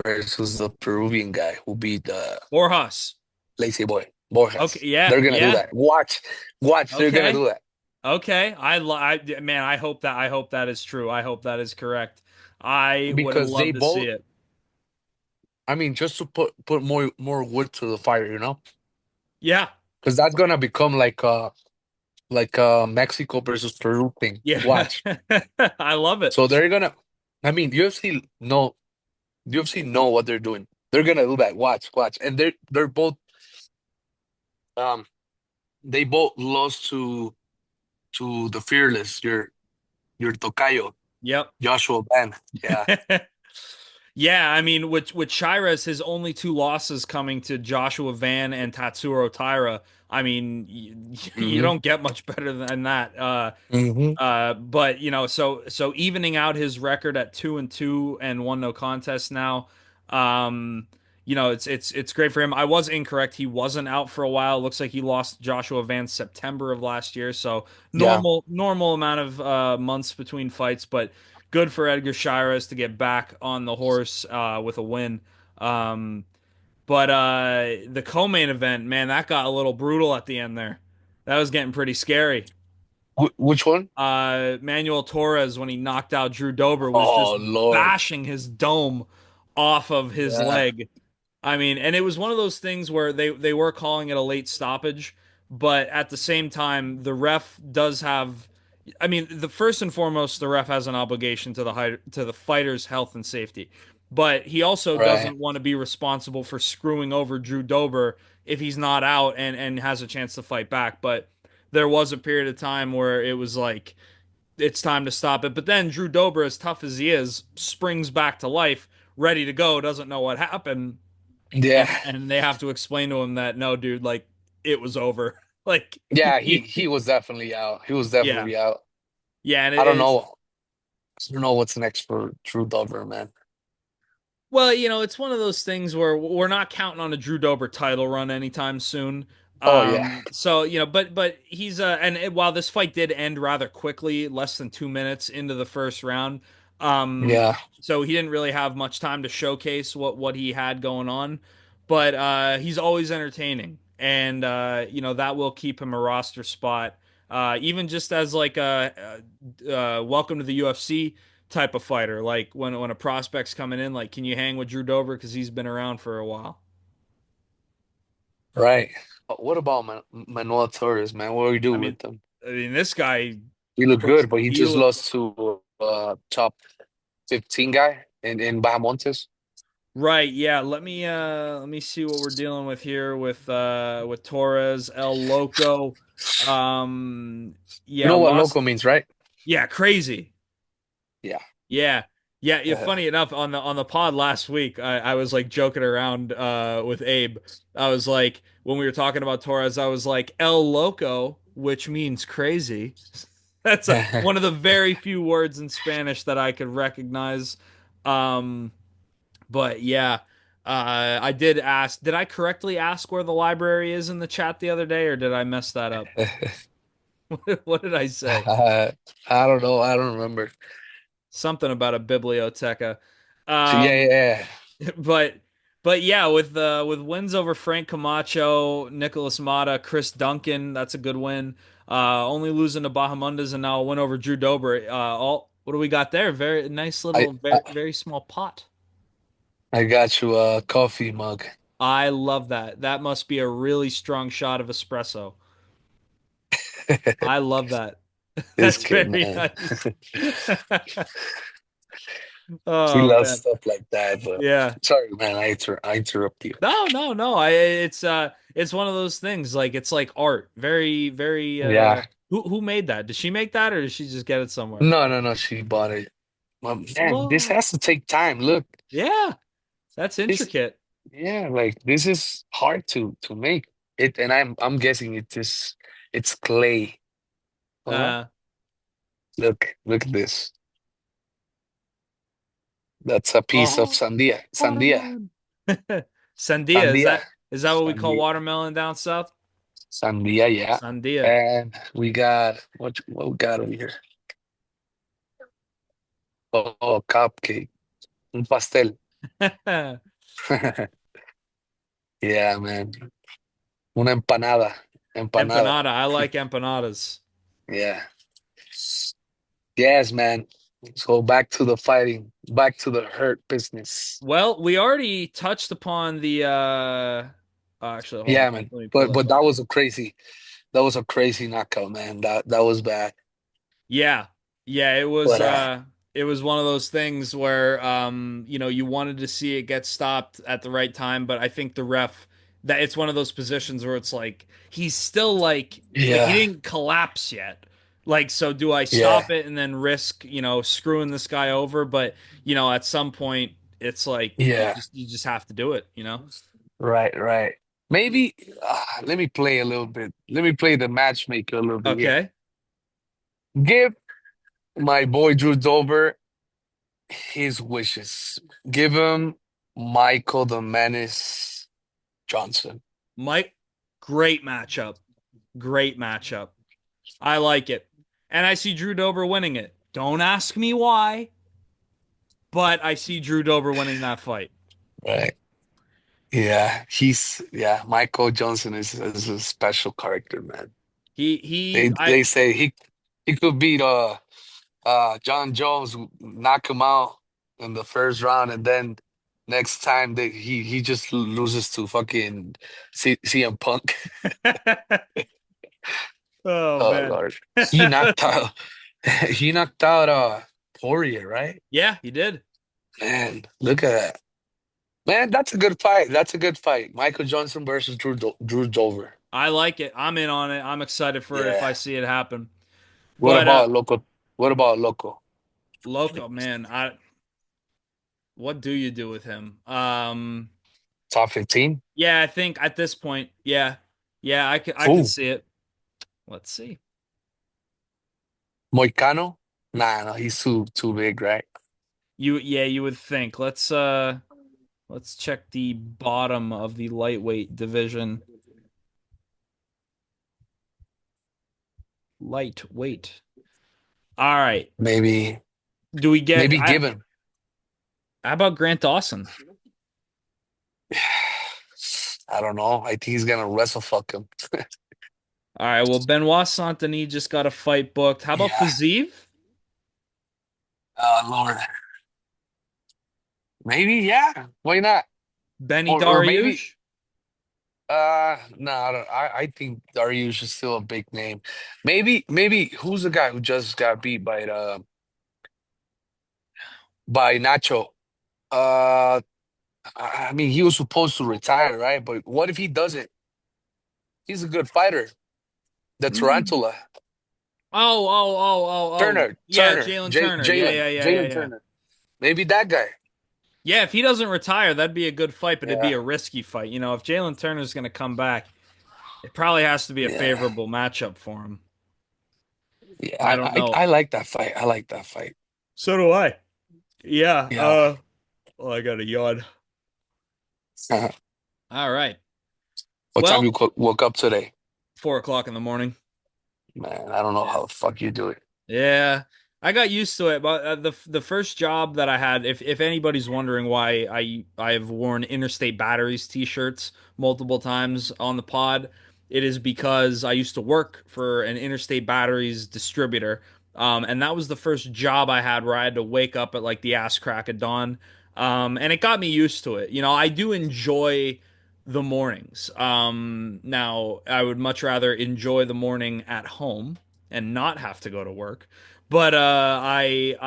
versus the Peruvian guy who beat Borjas. Lazy Boy Okay, Borges. yeah, They're gonna do yeah. that. Watch. They're gonna Okay. do that Okay. Man, I hope that is true. I hope that is correct. I would because they love to see both. it. I mean, just to put more wood to the fire, Yeah. because that's gonna become like a Mexico versus Peru thing. Yeah. Watch. I love it. So they're gonna. I mean, UFC know what they're doing. They're gonna do that. Watch, and they're both um they both lost to the fearless your tocayo Yep. Joshua Ben. Yeah. Yeah, I mean, with Shires, his only two losses coming to Joshua Van and Tatsuro Taira. I mean, you Mm-hmm. don't get much better than that. Mm-hmm. But so evening out his record at 2-2 and one no contest now. Um, it's great for him. I was incorrect. He wasn't out for a while. Looks like he lost Joshua Van September of last year. So Yeah. normal amount of months between fights, but good for Edgar Shires to get back on the horse with a win. Um, but the co-main event, man, that got a little brutal at the end there. That was getting pretty scary. Which one? Manuel Torres, when he knocked out Drew Dober, was just Oh Lord. bashing his dome off of his Yeah. leg. I mean, and it was one of those things where they were calling it a late stoppage, but at the same time, the ref does have. I mean, the first and foremost, the ref has an obligation to the fighter's health and safety, but he also Right. doesn't want to be responsible for screwing over Drew Dober if he's not out and has a chance to fight back. But there was a period of time where it was like it's time to stop it. But then Drew Dober, as tough as he is, springs back to life, ready to go, doesn't know what happened, Yeah. and they have to explain to him that no, dude, like it was over. Like, Yeah, he was definitely out. He was yeah, definitely out. yeah, and I don't it's know. I don't know what's next for Drew Dober, man. well, it's one of those things where we're not counting on a Drew Dober title run anytime soon. Oh yeah. So but he's while this fight did end rather quickly, less than 2 minutes into the first round, Um, Yeah. so he didn't really have much time to showcase what he had going on, but he's always entertaining, and that will keep him a roster spot, even just as like a welcome to the UFC type of fighter. Like when a prospect's coming in, like can you hang with Drew Dober because he's been around for a while. Right. What about Manuel Torres, man? What do we do I mean, with him? this guy He looked looks good, but he he just look lost to top 15 guy in Bahamontes. right. Yeah, let me see what we're dealing with here with Torres, El Loco. Um You yeah, know what lost loco means, right? yeah, crazy. Yeah. Yeah. Yeah, yeah, Uh, funny enough on the pod last week, I was like joking around with Abe. I was like when we were talking about Torres, I was like El Loco, which means crazy. That's one of the very few words in Spanish that I could recognize. Um But yeah, I did ask. Did I correctly ask where the library is in the chat the other day, or did I mess that up? What did I say? I don't know. I don't remember. Something about a biblioteca. So yeah, Um, yeah, but but yeah, with wins over Frank Camacho, Nicholas Mata, Chris Duncan, that's a good win. Only losing to Bahamundas and now a win over Drew Dober. All what do we got there? Very nice I, little, I very very small pot. I got you a coffee mug. I love that. That must be a really strong shot of espresso. I love that. This That's kid, very man. nice. He Oh loves man. stuff like that. But Yeah. sorry, man. I interrupt you. No, no, no. It's one of those things. Like it's like art. Very, very Yeah. who made that? Did she make that or did she just get it somewhere? No, no, no. She bought it. Well, man, this Whoa. has to take time. Look, Yeah, that's this. intricate. Yeah, like this is hard to make it, and I'm guessing it's clay. Hold on. Uh Look at this. That's a piece of oh, sandia. Sandia. watermelon. Sandia, Sandia. is that what we call Sandia. watermelon down south? Sandia, yeah. Sandia. And we got what we got over here? Oh, cupcake. Un pastel. Yeah, man. Una empanada. Empanada. Empanada. I like empanadas. Yeah. Yes, man. So back to the fighting, back to the hurt business. Well, we already touched upon the actually hold on, Yeah, man. let me pull But this that up. was that was a crazy knockout, man. That was bad. Yeah. Yeah, But it was one of those things where you wanted to see it get stopped at the right time, but I think the ref that it's one of those positions where it's like he's still like he yeah, didn't collapse yet. Like, so do I yeah, stop it and then risk, screwing this guy over? But, at some point it's like yeah. you just have to do it? Right, right. Maybe let me play a little bit. Let me play the matchmaker a little bit here. Okay. Give my boy Drew Dober his wishes. Give him Michael the Menace Johnson. Mike, great matchup. Great matchup. I like it. And I see Drew Dober winning it. Don't ask me why, but I see Drew Dober winning that fight. Right. Yeah, yeah. Michael Johnson is a special character, man. They say he could beat John Jones, knock him out in the first round, and then next time he just loses to fucking CM Punk. Oh Oh man. Lord, he knocked out he knocked out Poirier, right? Yeah, he did. Man, look at that. Man, that's a good fight. That's a good fight. Michael Johnson versus Drew Dover. I like it. I'm in on it. I'm excited for it if Yeah. I see it happen. What But about Loco? What about Loco? Loco, man, what do you do with him? Top 15? Yeah, I think at this point, yeah. Yeah, I could Ooh, see it. Let's see. Moicano? Nah, no, he's too big, right? You would think. Let's check the bottom of the lightweight division. Lightweight. All right. Maybe. Do we get? Maybe Gibbon. How about Grant Dawson? I don't know. I think he's gonna wrestle fuck him. All right. Well, Benoit Saint Denis just got a fight booked. How about Yeah. Fazeev? Lord. Maybe, yeah. Why not? Benny Or maybe Dariush? no, I don't I think Darius is still a big name. Maybe who's the guy who just got beat by Nacho? Uh I mean he was supposed to retire, right? But what if he doesn't? He's a good fighter. The Mm. Tarantula. Oh. Turner, Yeah, Turner, Jalen Turner. Yeah, Jalen, yeah, yeah, yeah, Jalen yeah. Turner. Maybe that guy. Yeah, if he doesn't retire, that'd be a good fight, but it'd be Yeah, a risky fight. If Jalen Turner's going to come back, it probably has to be a yeah, favorable matchup for him. yeah. I don't know. I like that fight. I like that fight. So do I. Yeah. Yeah. Oh, I got a yawn. All right. What time Well, you woke up today? 4 o'clock in the morning. Man, I don't know how the fuck you do it. Yeah, I got used to it, but the first job that I had, if anybody's wondering why I have worn Interstate Batteries t-shirts multiple times on the pod, it is because I used to work for an Interstate Batteries distributor, and that was the first job I had where I had to wake up at like the ass crack of dawn, and it got me used to it. I do enjoy the mornings. Now I would much rather enjoy the morning at home and not have to go to work. But I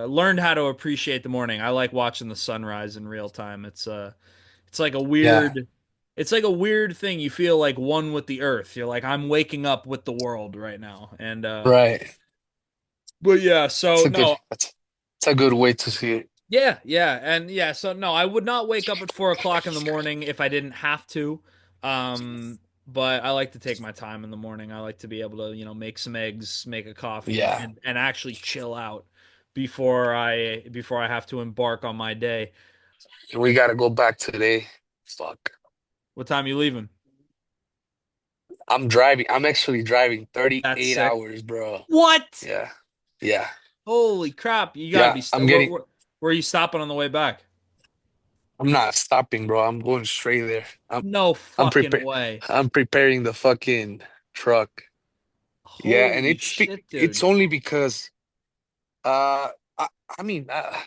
learned how to appreciate the morning. I like watching the sunrise in real time. It's like a Yeah, weird it's like a weird thing. You feel like one with the earth. You're like I'm waking up with the world right now. And right. but yeah, so no, It's a good way to see it. yeah, so no, I would not wake up at 4 o'clock in the morning if I didn't have to. But I like to take my time in the morning. I like to be able to, make some eggs, make a coffee, and Yeah. and actually chill out before I have to embark on my day. We gotta go back today. Fuck. What time you leaving? I'm driving. I'm actually driving That's 38 sick. hours, bro. What? Yeah. Yeah. Holy crap! You gotta Yeah. be. Where, where, where are you stopping on the way back? I'm not stopping, bro. I'm going straight there. No I'm fucking prepared. way. I'm preparing the fucking truck. Yeah, and Holy shit, it's dude. only because uh I, I mean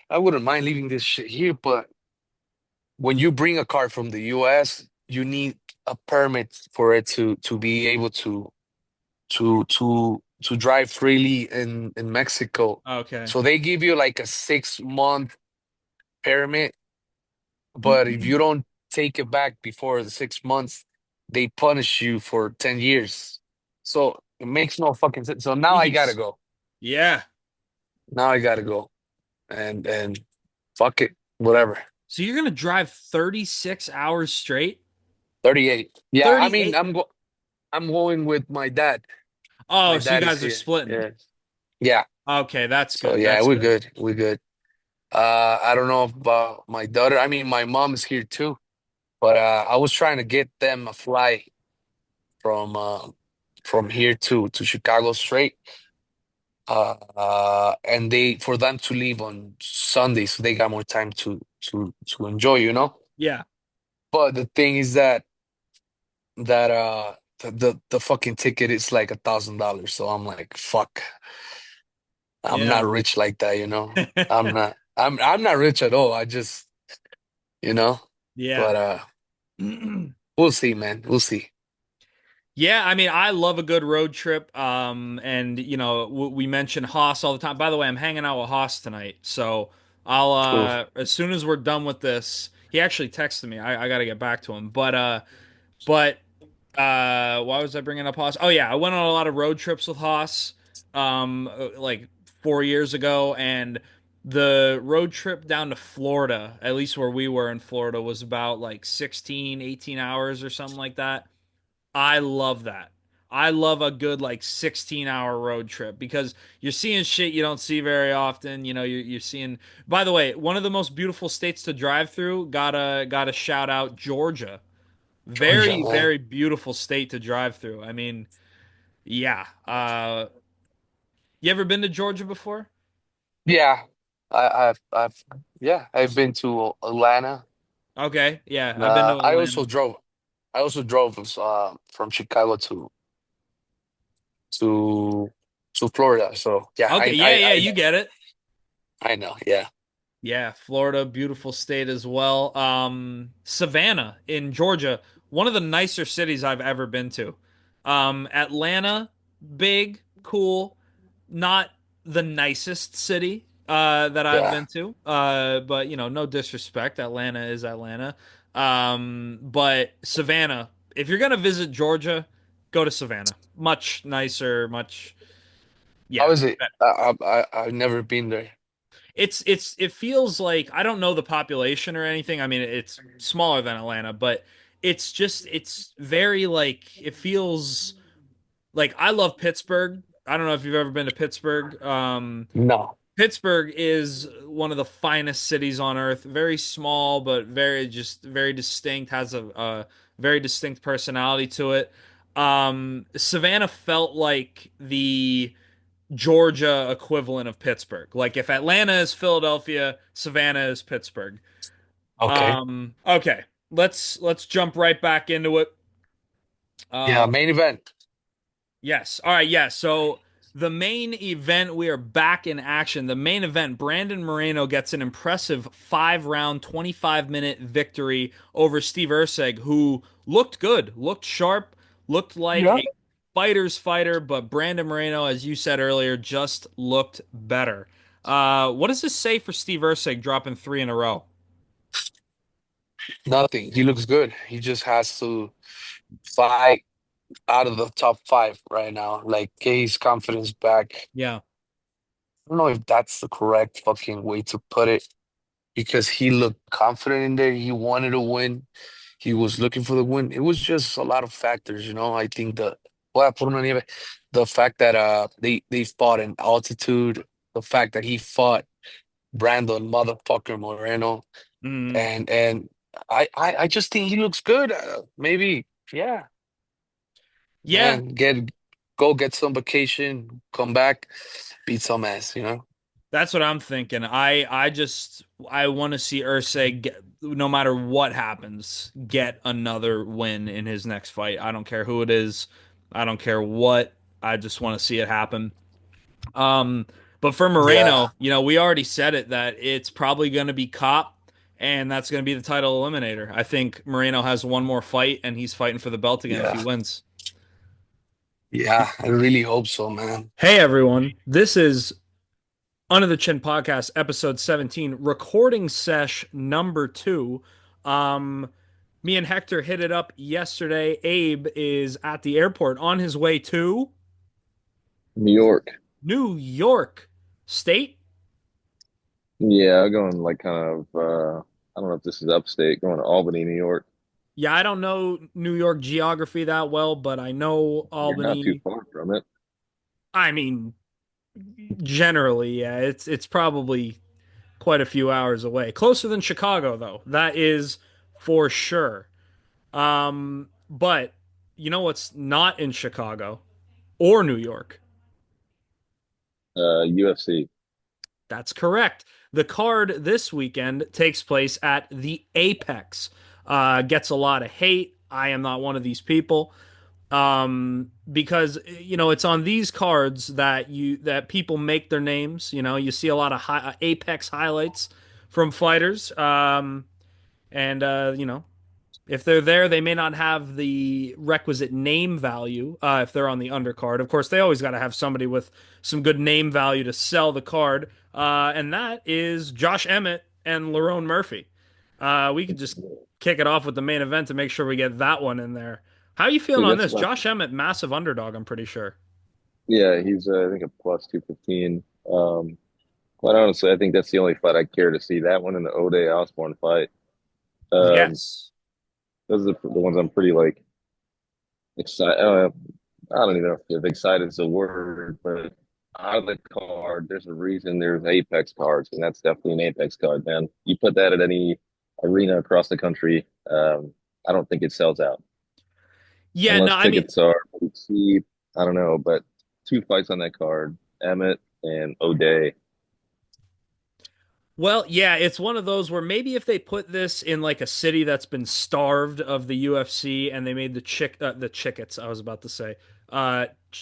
I wouldn't mind leaving this shit here, but when you bring a car from the US, you need a permit for it to be able to drive freely in Mexico. Okay. So they give you like a 6 month permit, but if you don't take it back before the 6 months, they punish you for 10 years. So it makes no fucking sense. So now I gotta Jeez. go. Yeah. Now I gotta go. And fuck it. Whatever. So you're gonna drive 36 hours straight? 38. Yeah, I mean 38? I'm going with my dad. My Oh, so you dad is guys are here. splitting. Yeah. Yeah. Okay, that's So good. yeah, That's we're good. good. We're good. I don't know about my daughter. I mean, my mom is here too, but I was trying to get them a flight from from here to Chicago straight. And they for them to leave on Sunday, so they got more time to enjoy, you know. Yeah. But the thing is that the fucking ticket is like $1,000. So I'm like, fuck, I'm Yeah. not rich like that, you know. I'm not. I'm not rich at all. I just, you know. Yeah. But we'll see, man. We'll see. Yeah, I mean, I love a good road trip. And we mention Haas all the time. By the way, I'm hanging out with Haas tonight, so I'll Cool. as soon as we're done with this, he actually texted me. I got to get back to him, but why was I bringing up Haas? Oh yeah, I went on a lot of road trips with Haas, like 4 years ago, and the road trip down to Florida, at least where we were in Florida, was about like 16, 18 hours or something like that. I love that. I love a good like 16-hour road trip because you're seeing shit you don't see very often. You're seeing. By the way, one of the most beautiful states to drive through. Gotta shout out Georgia. Georgia, Very, man. very beautiful state to drive through. I mean, yeah. You ever been to Georgia before? Yeah, I've yeah, I've been to Atlanta. Okay, yeah, I've been to I Atlanta. also drove. I also drove from Chicago to to Florida. So yeah, Okay, yeah, yeah, you get it. I know. Yeah, Yeah, Florida, beautiful state as well. Savannah in Georgia, one of the nicer cities I've ever been to. Atlanta, big, cool, not the nicest city that I've yeah. been to. But no disrespect, Atlanta is Atlanta. But Savannah, if you're gonna visit Georgia, go to Savannah. Much nicer, much How yeah. is it? I've never been there. It feels like I don't know the population or anything. I mean, it's smaller than Atlanta, but it's very like it feels like I love Pittsburgh. I don't know if you've ever been to Pittsburgh. No. Pittsburgh is one of the finest cities on earth. Very small, but very distinct. Has a very distinct personality to it. Savannah felt like the Georgia equivalent of Pittsburgh. Like if Atlanta is Philadelphia, Savannah is Pittsburgh. Okay. Okay, let's jump right back into it. Yeah, Um, main event. yes. All right, yeah. So the main event, we are back in action. The main event, Brandon Moreno gets an impressive 5 round, 25-minute victory over Steve Erceg, who looked good, looked sharp, looked like Yeah. a fighter's fighter, but Brandon Moreno, as you said earlier, just looked better. What does this say for Steve Erceg dropping three in a row? Nothing. He looks good. He just has to fight out of the top five right now. Like get his confidence back. Yeah. I don't know if that's the correct fucking way to put it because he looked confident in there. He wanted to win. He was looking for the win. It was just a lot of factors, you know. I think the fact that they fought in altitude, the fact that he fought Brandon motherfucker Moreno, Mm. and I just think he looks good. Maybe yeah, Yeah, man, go get some vacation, come back, beat some ass, you know. that's what I'm thinking. I want to see Ursay get, no matter what happens, get another win in his next fight. I don't care who it is. I don't care what. I just want to see it happen. Um, but for Yeah, Moreno, we already said it that it's probably going to be Cop, and that's going to be the title eliminator. I think Moreno has one more fight, and he's fighting for the belt again if he yeah, wins. yeah. I really hope so, man. Hey everyone, this is Under the Chin Podcast, episode 17, recording sesh number 2. Um, Me and Hector hit it up yesterday. Abe is at the airport on his way to New York. New York State. Yeah, I'm going like kind of I don't know if this is upstate, going to Albany, New York. Yeah, I don't know New York geography that well, but I know You're not too Albany. far from it. I mean, generally, yeah, it's probably quite a few hours away. Closer than Chicago, though. That is for sure. But you know what's not in Chicago or New York? UFC. That's correct. The card this weekend takes place at the Apex. Gets a lot of hate. I am not one of these people. Because it's on these cards that people make their names. You see a lot of Apex highlights from fighters. And if they're there, they may not have the requisite name value if they're on the undercard. Of course, they always got to have somebody with some good name value to sell the card, and that is Josh Emmett and Lerone Murphy. We could just kick it off with the main event to make sure we get that one in there. How are you feeling See, on that's this? my Josh Emmett, massive underdog, I'm pretty sure. yeah. He's I think a plus 215. Quite honestly, I think that's the only fight I care to see. That one and the O'Day Osborne fight. Um, Yes. those are the ones I'm pretty like excited. I don't even know if excited is a word, but out of the card, there's a reason there's Apex cards, and that's definitely an Apex card, man. You put that at any arena across the country, I don't think it sells out Yeah, no, unless I mean, tickets are pretty cheap. I don't know, but two fights on that card, Emmett and O'Day. Well, yeah, it's one of those where maybe if they put this in like a city that's been starved of the UFC and they made the chickets, I was about to say,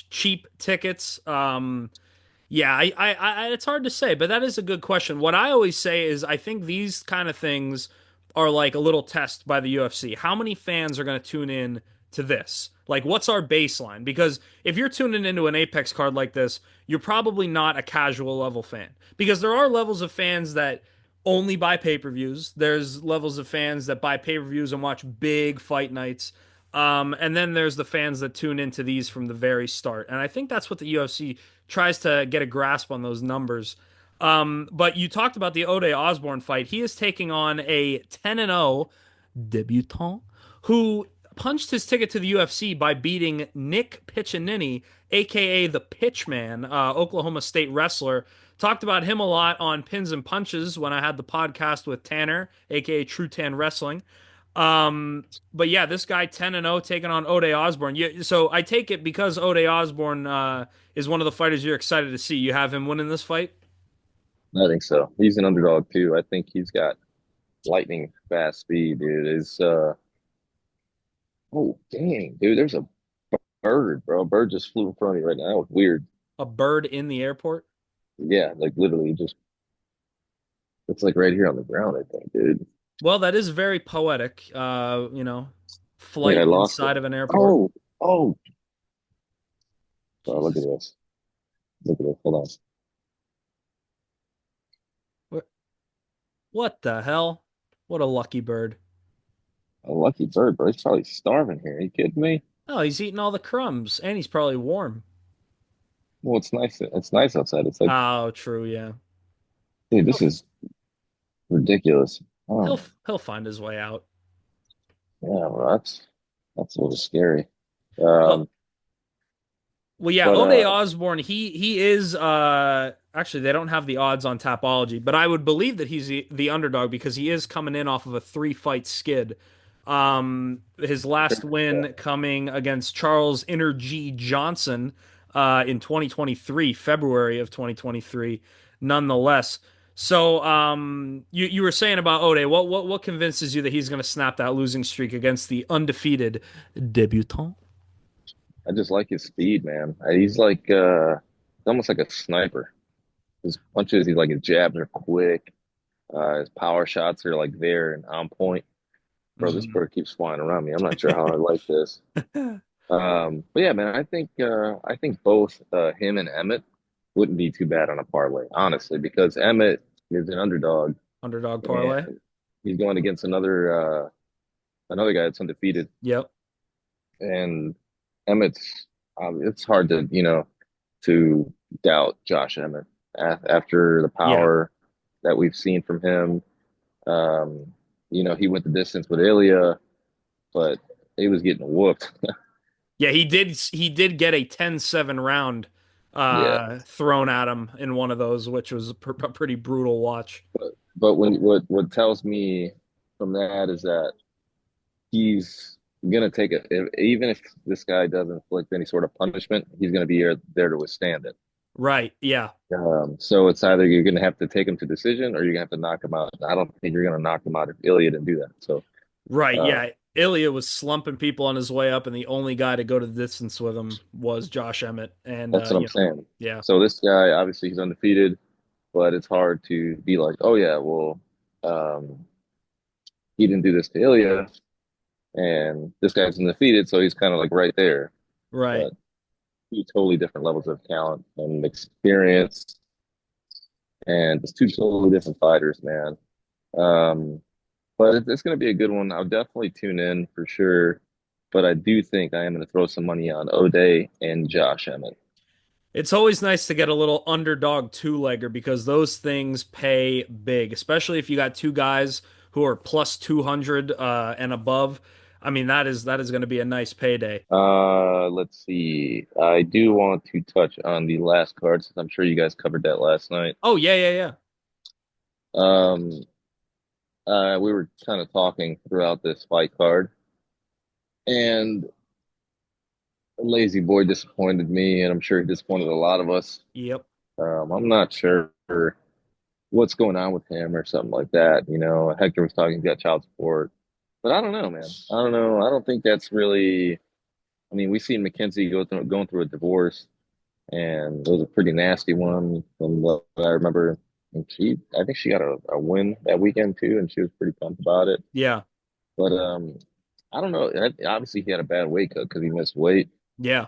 cheap tickets. Yeah, it's hard to say, but that is a good question. What I always say is I think these kind of things are like a little test by the UFC. How many fans are going to tune in to this? Like, what's our baseline? Because if you're tuning into an Apex card like this, you're probably not a casual level fan. Because there are levels of fans that only buy pay-per-views. There's levels of fans that buy pay-per-views and watch big fight nights. And then there's the fans that tune into these from the very start. And I think that's what the UFC tries to get a grasp on those numbers. But you talked about the Ode Osborne fight. He is taking on a 10 and 0 debutant who punched his ticket to the UFC by beating Nick Piccinini, aka the Pitchman, Oklahoma State wrestler. Talked about him a lot on Pins and Punches when I had the podcast with Tanner, aka True Tan Wrestling. But yeah, this guy 10 and 0 taking on Ode Osborne. So I take it because Ode Osborne is one of the fighters you're excited to see. You have him winning this fight? I think so. He's an underdog too. I think he's got lightning fast speed, dude. Is oh dang, dude, there's a bird, bro. A bird just flew in front of me right now. That was weird. A bird in the airport? Yeah, like literally just it's like right here on the ground, I think, dude. Well, that is very poetic. Wait, I Flight lost it. inside of an airport. Oh, oh, look at Jesus. this. Look at this. Hold on. What, what the hell? What a lucky bird. A lucky bird, bro. He's probably starving here. Are you kidding me? Oh, he's eating all the crumbs and he's probably warm. Well, it's nice. It's nice outside. It's like, Oh, true, yeah. dude, He'll this is ridiculous. he'll Oh, he'll find his way out. yeah, well, that's a little scary. Well, Um, Well, yeah, but Ode Osborne, he is actually they don't have the odds on Tapology, but I would believe that he's the underdog because he is coming in off of a three-fight skid. His last win coming against Charles Energy Johnson in 2023, February of 2023, nonetheless. So you were saying about Ode, what convinces you that he's going to snap that losing streak against the undefeated debutant? I just like his speed, man. He's like almost like a sniper. His punches, he's like his jabs are quick. His power shots are like there and on point. Bro, this Mhm. bird keeps flying around me. I'm not sure how I like this. But yeah, man, I think both him and Emmett wouldn't be too bad on a parlay, honestly, because Emmett is an underdog Underdog parlay. and he's going against another guy that's undefeated. Yep. And Emmett's it's hard to to doubt Josh Emmett after the Yeah. power that we've seen from him. Um, he went the distance with Ilya, but he was getting whooped. Yeah, he did get a 10-7 round Yeah. thrown at him in one of those, which was a pretty brutal watch. But what tells me from that is that he's gonna take it. Even if this guy doesn't inflict any sort of punishment, he's gonna be there to withstand it. Right. Yeah. So it's either you're gonna have to take him to decision or you're gonna have to knock him out. I don't think you're gonna knock him out if Ilya didn't do that. So Right. uh, Yeah. Ilya was slumping people on his way up, and the only guy to go to the distance with him was Josh Emmett. And that's what I'm saying. yeah. So this guy obviously he's undefeated, but it's hard to be like, oh yeah, well, um, he didn't do this to Ilya, and this guy's undefeated, so he's kind of like right there. Right. But two totally different levels of talent and experience, and it's two totally different fighters, man. Um, but it's going to be a good one. I'll definitely tune in for sure. But I do think I am going to throw some money on O'Day and Josh Emmett. It's always nice to get a little underdog two-legger because those things pay big, especially if you got two guys who are plus 200 and above. I mean, that is going to be a nice payday. Let's see. I do want to touch on the last card since I'm sure you guys covered that last night. Oh, yeah, yeah, yeah. Um, we were kind of talking throughout this fight card, and Lazy Boy disappointed me, and I'm sure he disappointed a lot of us. Yep. I'm not sure what's going on with him or something like that. Hector was talking, he's got child support, but I don't know, man. I don't know. I don't think that's really. I mean, we seen Mackenzie going through a divorce, and it was a pretty nasty one from what I remember. And I think she got a win that weekend too, and she was pretty pumped about it. Yeah. But I don't know. Obviously, he had a bad weight cut because he missed weight. Yeah.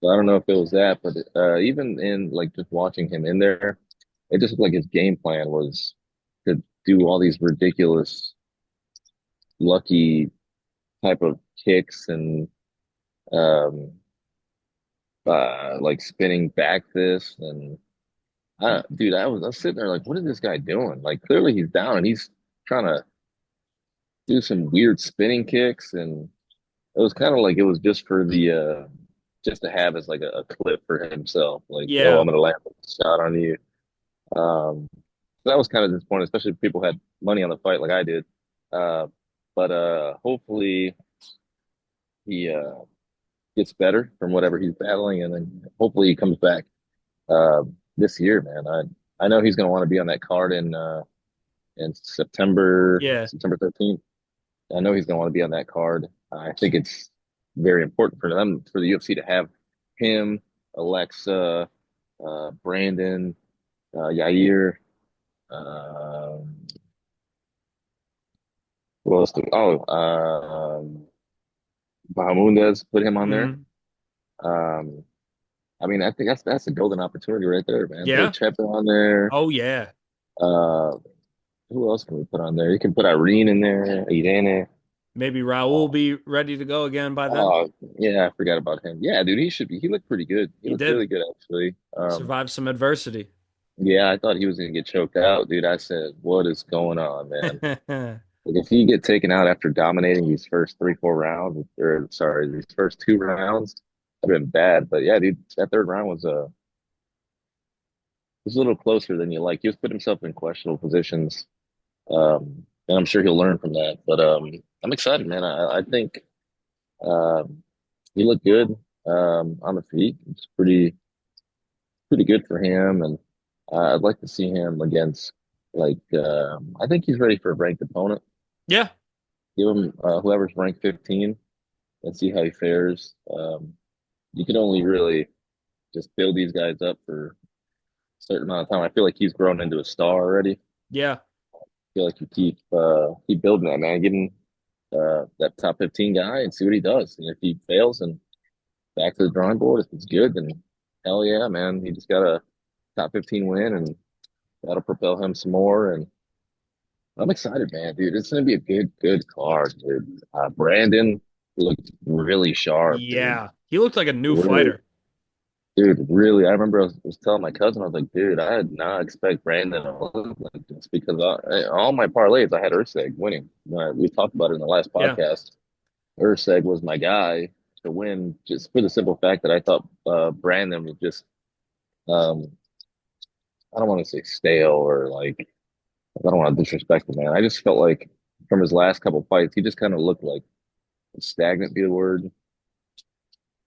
So I don't know if it was that, but even in like just watching him in there, it just looked like his game plan was to do all these ridiculous, lucky type of kicks and um, like spinning back fists and dude, I was sitting there like, what is this guy doing? Like, clearly he's down and he's trying to do some weird spinning kicks, and it was kind of like it was just for the just to have as like a clip for himself. Like, oh, Yeah. I'm gonna land a shot on you. Um, so that was kind of disappointing, especially if people had money on the fight like I did. Uh, but hopefully he gets better from whatever he's battling, and then hopefully he comes back this year, man. I know he's gonna want to be on that card in Yeah. September 13th. I know he's gonna want to be on that card. I think it's very important for them for the UFC to have him, Alexa, Brandon, Yair. Um, who else? Bahamundes, put him on there. Hmm. Um, I mean, I think that's a golden opportunity right there, man. Put Yeah. Chepa on there. Oh yeah. Uh, who else can we put on there? You can put Irene in there, Irene. Maybe Raul will Uh, be ready to go again by then. oh, yeah, I forgot about him. Yeah, dude, he should be. He looked pretty good. He He looked did really good, actually. survive some adversity. Yeah, I thought he was gonna get choked out, dude. I said, "What is going on, man?" Like, if he get taken out after dominating these first three, 4 rounds, or sorry, these first 2 rounds, that'd been bad. But yeah, dude, that third round was a little closer than you like. He was putting himself in questionable positions, and I'm sure he'll learn from that. But I'm excited, man. I think um, he looked good on the feet. It's pretty good for him, and I'd like to see him against like I think he's ready for a ranked opponent. Yeah. Give him whoever's ranked 15 and see how he fares. You can only really just build these guys up for a certain amount of time. I feel like he's grown into a star already. I Yeah. feel like you keep building that, man. Give him that top 15 guy and see what he does. And if he fails, and back to the drawing board. If it's good, then hell yeah, man. He just got a top 15 win, and that'll propel him some more. And I'm excited, man, dude. It's gonna be a good card, dude. Brandon looked really sharp, dude. Yeah. He looked like a new Really, fighter. dude. Really, I remember I was telling my cousin, I was like, dude, I did not expect Brandon to look like this because all my parlays, I had Urseg winning. We talked about it in the last Yeah. podcast. Urseg was my guy to win, just for the simple fact that I thought Brandon was just um, I don't want to say stale or like I don't want to disrespect the man. I just felt like from his last couple fights, he just kind of looked like stagnant, be the word.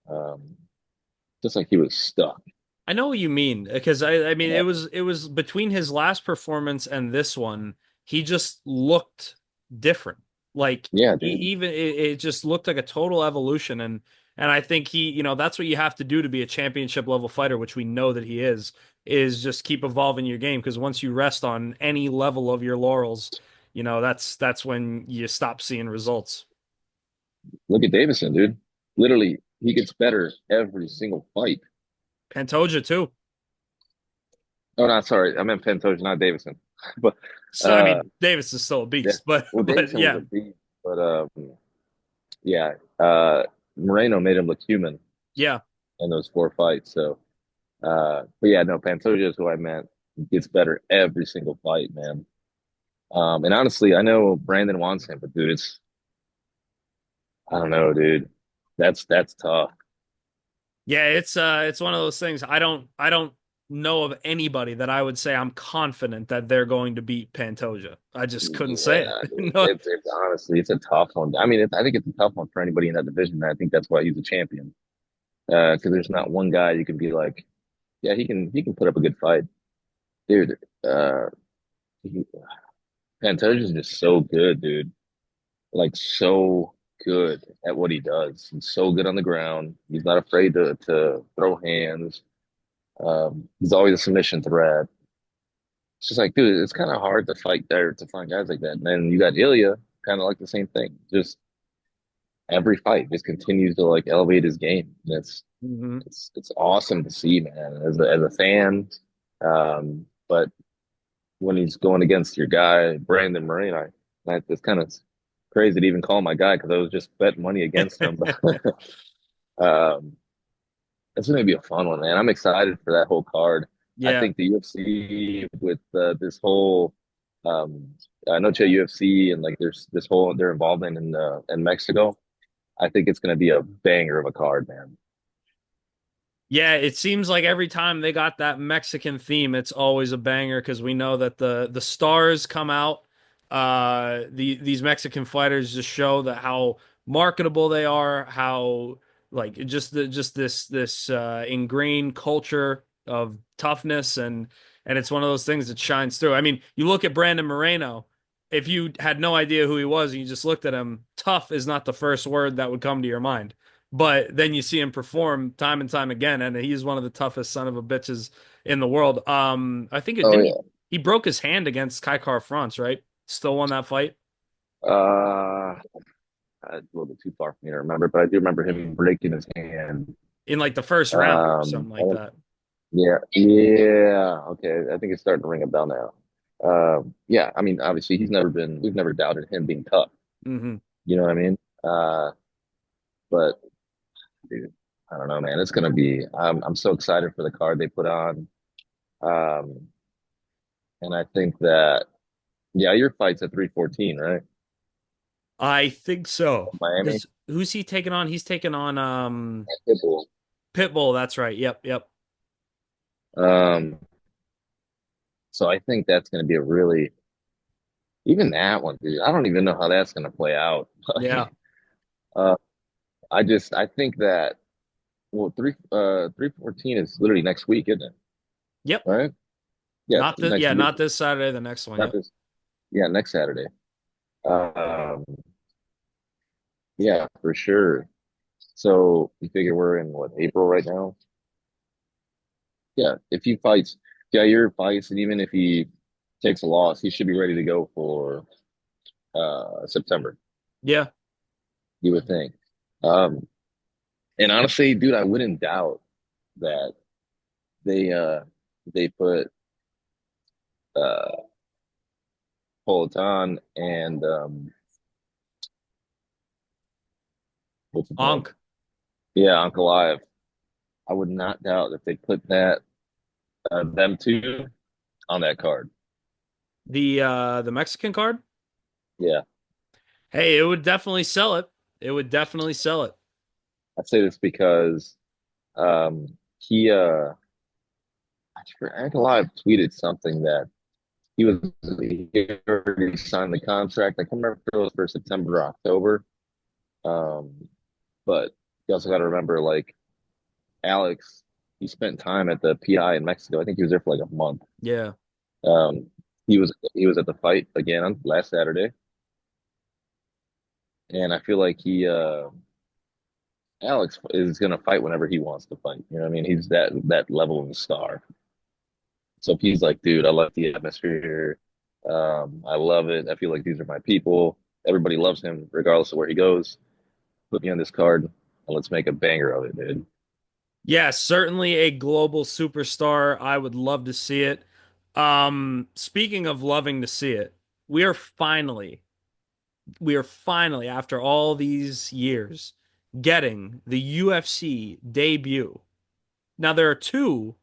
Um, just like he was stuck. I know what you mean because I mean Yeah, it was between his last performance and this one, he just looked different. Like yeah, dude. even it just looked like a total evolution and I think that's what you have to do to be a championship level fighter, which we know that he is just keep evolving your game because once you rest on any level of your laurels, that's when you stop seeing results. Look at Davison, dude. Literally, he gets better every single fight. Pantoja too. Oh, no, sorry, I meant Pantoja, not Davison. But So I uh, mean Davis is still a yeah. beast, but Well, but Davison was yeah, a beast, but yeah, Moreno made him look human yeah, in those 4 fights. So, but yeah, no, Pantoja is who I meant. He gets better every single fight, man. And honestly, I know Brandon wants him, but dude, I don't know, dude. That's tough. yeah. It's one of those things. I don't know of anybody that I would say I'm confident that they're going to beat Pantoja. I just couldn't say Yeah, it. dude. No, It's honestly it's a tough one. I mean, I think it's a tough one for anybody in that division. And I think that's why he's a champion. Because there's not one guy you can be like, yeah, he can put up a good fight, dude. he, Pantoja's just so good, dude. Like so good at what he does. He's so good on the ground. He's not afraid to throw hands. He's always a submission threat. It's just like, dude, it's kind of hard to fight there to find guys like that. And then you got Ilya, kind of like the same thing. Just every fight just continues to like elevate his game. And Hmm. it's awesome to see, man, as a fan. But when he's going against your guy Brandon Moreno, it's kind of crazy to even call him my guy because I was just betting money against him. um, it's going to be a fun one, man. I'm excited for that whole card. I Yeah. think the UFC with this whole, um, I know UFC and like there's this whole their involvement in Mexico. I think it's going to be a banger of a card, man. Yeah, it seems like every time they got that Mexican theme, it's always a banger because we know that the stars come out. These Mexican fighters just show that how marketable they are, how like just this ingrained culture of toughness and it's one of those things that shines through. I mean, you look at Brandon Moreno. If you had no idea who he was and you just looked at him, tough is not the first word that would come to your mind. But then you see him perform time and time again, and he's one of the toughest son of a bitches in the world. I think it Oh didn't yeah. he broke his hand against Kai Car France, right? Still won that fight Uh, a little bit too far for me to remember, but I do remember him breaking his hand. in like the first round or something I like that. Yeah, yeah. Okay, I think it's starting to ring a bell now. Yeah, I mean, obviously, we've never doubted him being tough. Hmm. You know what I mean? But dude, I don't know, man. It's gonna be. I'm so excited for the card they put on. Um, and I think that yeah, your fight's at 314, right? I think so. Miami. Because who's he taking on? He's taking on Pitbull. Pitbull. That's right. Yep, yep. Um, so I think that's gonna be a really even that one, dude. I don't even know how that's gonna play out. Yeah. uh, I think that. Well, 314 is literally next week, isn't it? Yep. Right? Yeah, it's Not the next yeah, week. not this Saturday, the next one. Not Yep. this. Yeah, next Saturday. Um, yeah, for sure. So you figure we're in what, April right now? Yeah, if he fights, Jair fights, and even if he takes a loss, he should be ready to go for September. Yeah. You would think. Um, and honestly, dude, I wouldn't doubt that they they put uh Politan and what's it called? Onk. Yeah, Uncle Live. I would not doubt if they put that them two on that card. The Mexican card? Yeah, Hey, it would definitely sell it. It would definitely sell it. I say this because he Uncle Live tweeted something that he already signed the contract. I can't remember if it was for September or October. Um, but you also got to remember like Alex, he spent time at the PI in Mexico. I think he was there for like a month. Yeah. Um, he was at the fight again on last Saturday, and I feel like he Alex is gonna fight whenever he wants to fight. You know what I mean? He's that level of a star. So if he's like, dude, I love the atmosphere. I love it. I feel like these are my people. Everybody loves him, regardless of where he goes. Put me on this card and let's make a banger of it, dude. Yeah, certainly a global superstar. I would love to see it. Speaking of loving to see it, we are finally, we are finally, after all these years, getting the UFC debut. Now there are two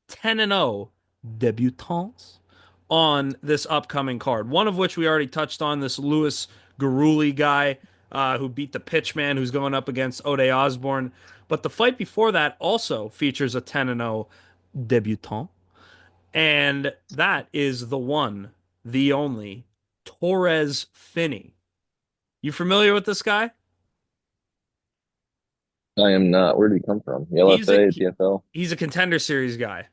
10 and 0 debutants on this upcoming card. One of which we already touched on, this Louis Garuli guy who beat the Pitchman, who's going up against Ode Osborne. But the fight before that also features a 10 and 0 debutant, and that is the one, the only Torres Finney. You familiar with this guy? I am not. Where did he come from? The He's a LFA, he- TFL? he's a contender series guy.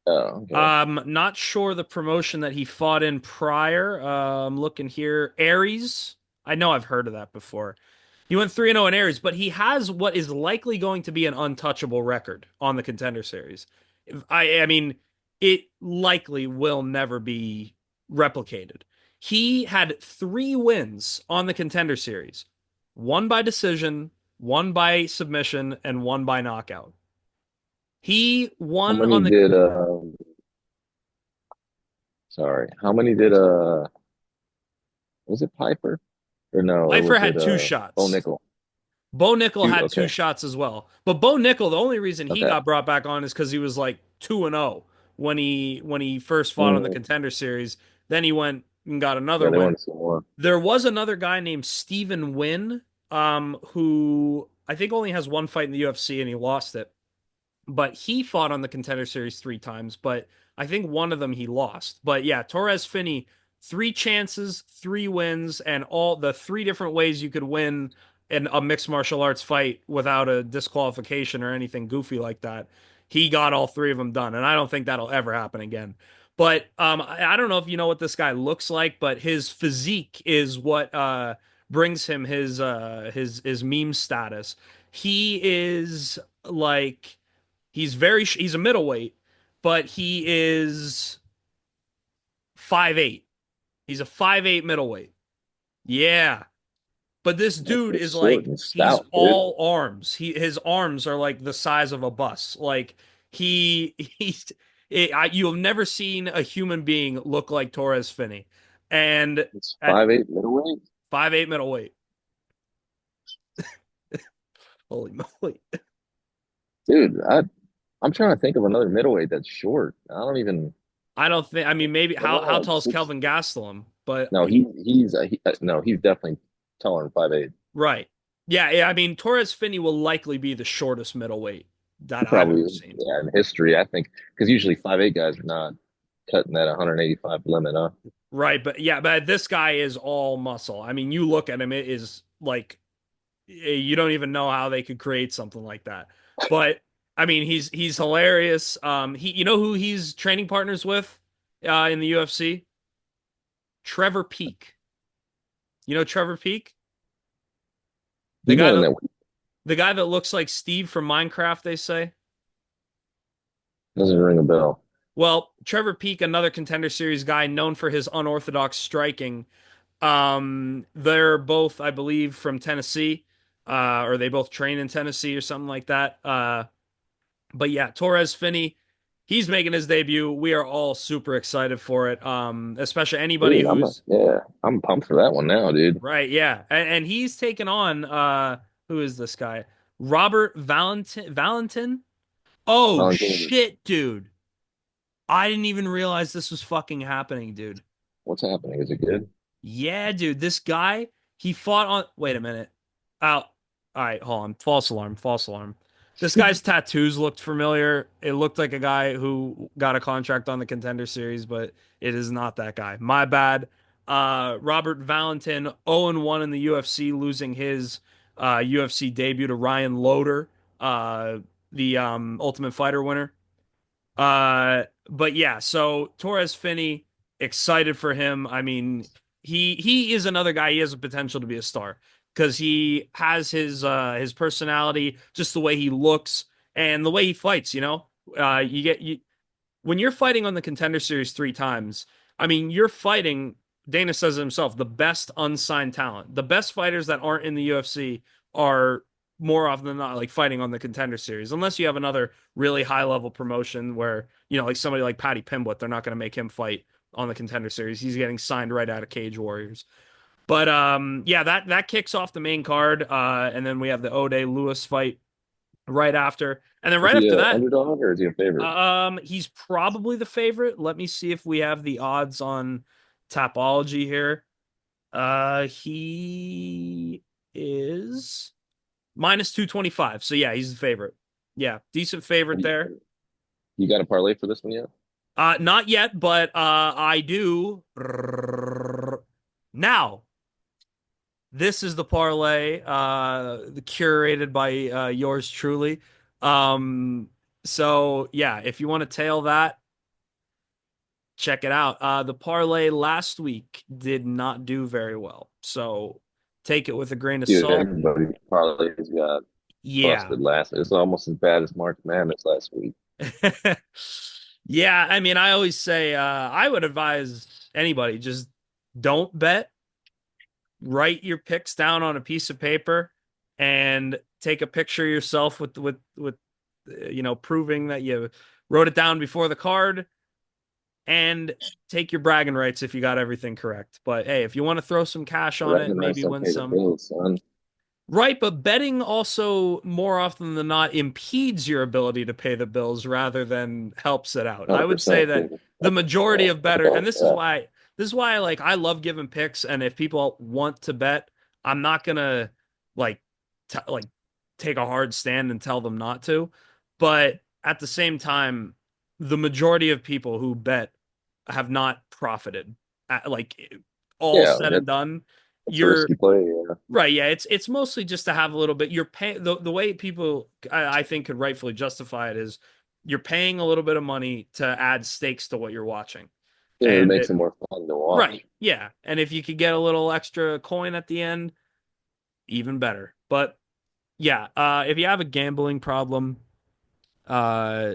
Oh, okay. Not sure the promotion that he fought in prior. I'm looking here. Aries. I know I've heard of that before. He went 3-0 in Aries, but he has what is likely going to be an untouchable record on the Contender Series. I mean, it likely will never be replicated. He had 3 wins on the Contender Series. One by decision, one by submission, and one by knockout. He How won many on the did sorry, how many did was it Piper? Or no, or Lifer was it had two Bo shots. Nickel? Bo Nickel Two, had two okay. shots as well. But Bo Nickel, the only reason he Okay. got brought back on is because he was like 2-0 when he first fought on the Mm, Contender Series. Then he went and got another yeah, they win. wanted some more. There was another guy named Steven Wynn, who I think only has one fight in the UFC and he lost it, but he fought on the Contender Series 3 times, but I think one of them he lost. But yeah, Torres Finney, 3 chances, 3 wins, and all the 3 different ways you could win in a mixed martial arts fight without a disqualification or anything goofy like that. He got all 3 of them done, and I don't think that'll ever happen again. But I don't know if you know what this guy looks like, but his physique is what brings him his meme status. He is like he's a middleweight, but he is 5'8". He's a 5'8" middleweight. Yeah. But this That's dude is just short like and he's stout, dude. all arms. His arms are like the size of a bus. Like you have never seen a human being look like Torres Finney. And It's at 5'8" middleweight. 5'8" middleweight. Holy moly. Dude, I'm trying to think of another middleweight that's short. I don't even. I don't think I mean maybe They're how all how like tall is six. Kelvin Gastelum? But No, no, he's definitely taller than 5'8". right. Yeah, yeah, I mean Torres Finney will likely be the shortest middleweight He that I've probably ever is. seen. Yeah, in history, I think, because usually 5'8" guys are not cutting that 185 limit, huh? Right, but yeah, but this guy is all muscle. I mean, you look at him, it is like you don't even know how they could create something like that. But I mean, he's hilarious. You know who he's training partners with in the UFC? Trevor Peak. You know Trevor Peak? The He's guy not in that that. the guy that looks like Steve from Minecraft, they say. Doesn't ring a bell. Well, Trevor Peak, another Contender Series guy known for his unorthodox striking. They're both, I believe, from Tennessee, or they both train in Tennessee or something like that. But yeah, Torres Finney, he's making his debut. We are all super excited for it. Especially anybody Dude, who's yeah, I'm pumped for that one now, dude. right, yeah, and he's taken on who is this guy? Robert Valentin. Valentin? Oh Valentin, shit, dude! I didn't even realize this was fucking happening, dude. what's happening? Is it good? Yeah, dude, this guy, he fought on. Wait a minute. Oh, all right, hold on. False alarm, false alarm. This guy's tattoos looked familiar. It looked like a guy who got a contract on the Contender Series, but it is not that guy. My bad. Robert Valentin, 0-1 in the UFC, losing his UFC debut to Ryan Loder, the Ultimate Fighter winner. But yeah, so Torres Finney, excited for him. I mean, he is another guy. He has the potential to be a star because he has his personality, just the way he looks and the way he fights. You know, you when you're fighting on the Contender Series 3 times. I mean, you're fighting. Dana says it himself, the best unsigned talent. The best fighters that aren't in the UFC are more often than not like fighting on the Contender Series, unless you have another really high level promotion where like somebody like Paddy Pimblett, they're not going to make him fight on the Contender Series. He's getting signed right out of Cage Warriors. But yeah, that kicks off the main card, and then we have the O'Day Lewis fight right after, and then Is right he after a that, underdog or is he a favorite? he's probably the favorite. Let me see if we have the odds on Tapology here. He is -225. So yeah, he's the favorite. Yeah, decent favorite You, there. you got a parlay for this one yet? Not yet, but I do now. This is the parlay, curated by, yours truly. Um, so yeah, if you want to tail that, check it out. The parlay last week did not do very well. So take it with a grain of Dude, salt. everybody probably has got Yeah. busted last. It's almost as bad as March Madness last week. Yeah, I mean, I always say I would advise anybody just don't bet. Write your picks down on a piece of paper and take a picture of yourself with proving that you wrote it down before the card and take your bragging rights if you got everything correct. But hey, if you want to throw some cash on it, Bragging rights maybe don't win pay the some. bills, son. Right, but betting also more often than not impedes your ability to pay the bills rather than helps it out. I would say 100%, that dude. the majority of better, and Yeah, this is why like I love giving picks, and if people want to bet, I'm not gonna like like take a hard stand and tell them not to. But at the same time, the majority of people who bet have not profited. Like all yeah, said and done, it's a you're risky play. Yeah, right, yeah, it's mostly just to have a little bit. You're paying the way people I think could rightfully justify it is you're paying a little bit of money to add stakes to what you're watching, yeah, it and makes it more fun to right, watch. yeah, and if you could get a little extra coin at the end, even better. But yeah, if you have a gambling problem, uh,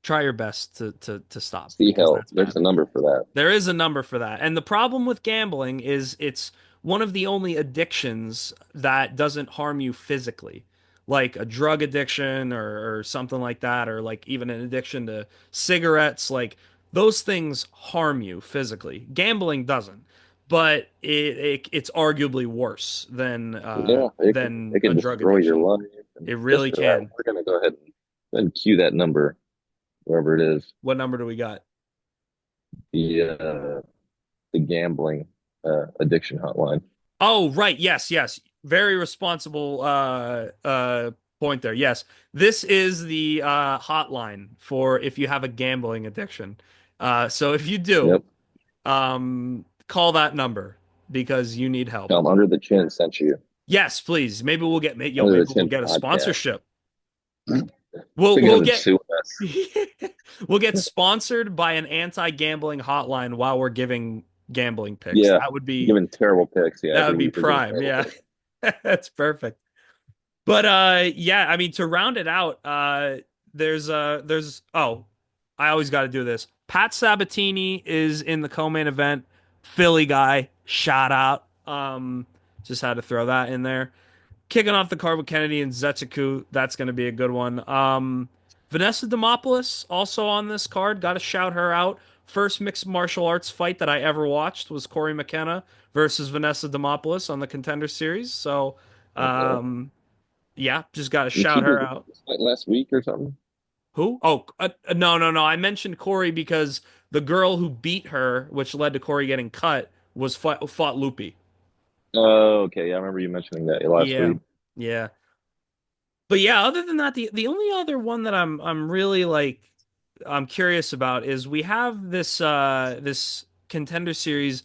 try your best to stop See because help. that's There's bad. a number for that. There is a number for that. And the problem with gambling is it's one of the only addictions that doesn't harm you physically, like a drug addiction or something like that, or like even an addiction to cigarettes. Like those things harm you physically. Gambling doesn't, but it's arguably worse Yeah, than it a can drug destroy your addiction. life. And It just really for that, can. we're gonna go ahead and cue that number wherever it is. What number do we got? The the gambling addiction hotline. Oh, right. Yes, yes. Very responsible point there. Yes. This is the hotline for if you have a gambling addiction. So if you do, Yep. call that number because you need help. Under the chin sent you. Yes, please. Under the Maybe we'll chin get a podcast. sponsorship. Speaking We'll of it, get suing us. we'll get sponsored by an anti-gambling hotline while we're giving gambling picks. Yeah, giving terrible picks. Yeah, That every would be week we're giving prime. terrible Yeah. picks. That's perfect. But yeah, I mean to round it out, there's oh, I always got to do this. Pat Sabatini is in the co-main event. Philly guy, shout out. Just had to throw that in there. Kicking off the card with Kennedy and Zetsuku, that's going to be a good one. Vanessa Demopoulos also on this card. Got to shout her out. First mixed martial arts fight that I ever watched was Corey McKenna versus Vanessa Demopoulos on the Contender Series. So, Okay. um, yeah, just got to Did she shout do her out. this fight last week or something? Who? Oh, no, no, no. I mentioned Corey because the girl who beat her, which led to Corey getting cut, was fought Loopy. Oh, okay. Yeah, I remember you mentioning that last Yeah, week. yeah. But yeah, other than that, the only other one that I'm really like I'm curious about is we have this Contender Series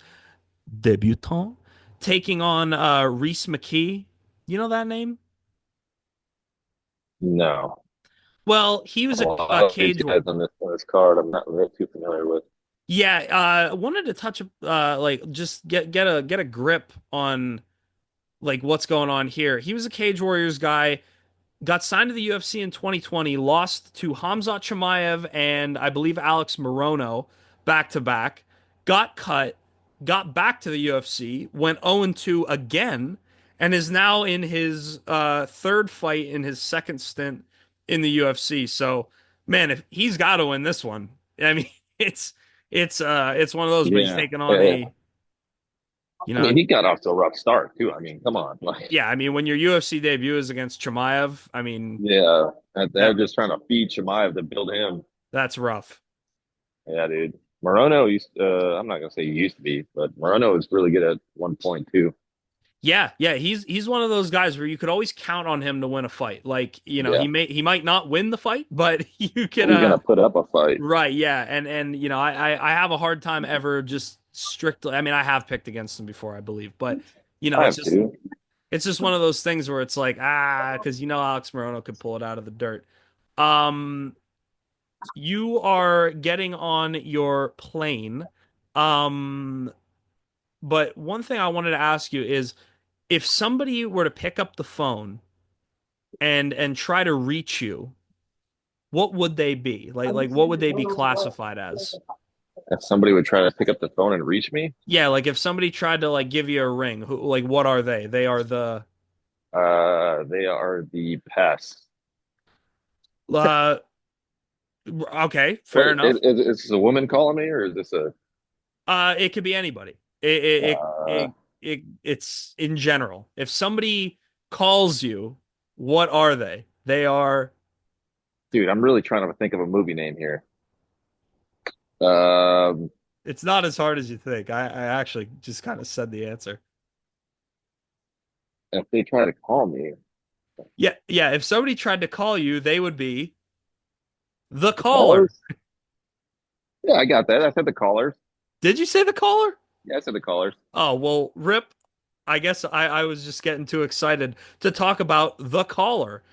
debutant taking on Reese McKee. You know that name? No. Well, he was A a lot of these cage. guys on this card I'm not really too familiar with. Yeah, wanted to touch like just get a grip on like what's going on here. He was a Cage Warriors guy, got signed to the UFC in 2020, lost to Hamzat Chimaev and I believe Alex Morono back to back, got cut, got back to the UFC, went 0-2 again, and is now in his third fight in his second stint in the UFC. So, man, if he's got to win this one. I mean, it's it's one of those, but he's Yeah. taking on Yeah. a you I mean, know he got off to a rough start too. I mean, come on. Like, yeah, I mean when your UFC debut is against Chimaev, I mean yeah, they're that just trying to feed Chimaev to build him. that's rough. Yeah, dude. Morono used I'm not gonna say he used to be, but Morono is really good at 1 point too. Yeah, yeah, he's one of those guys where you could always count on him to win a fight. Like, Yeah. he might not win the fight, but you could He's gonna put up a fight. right, yeah. And I have a hard time ever just strictly I mean, I have picked against him before, I believe, but I have to. it's just one of those things where it's like, because Alex Morono could pull it out of the dirt. Um you are getting on your plane. Um, but one thing I wanted to ask you is if somebody were to pick up the phone and try to reach you, what would they be? Like what would they be classified as? If somebody would try to pick up the phone and reach me, Yeah, like if somebody tried to like give you a ring, who like what are they? They are the they are the pests. uh okay, What fair enough. is this a woman calling me, or is this a It could be anybody. uh, It's in general. If somebody calls you, what are they? They are dude? I'm really trying to think of a movie name here. Um, it's not as hard as you think. I actually just kind of said the answer. if they try to call me, Yeah, yeah, if somebody tried to call you, they would be the the caller. callers. Yeah, I got that. I said the callers. Did you say the caller? Yeah, I said the callers. Oh, well, Rip, I guess I was just getting too excited to talk about the caller.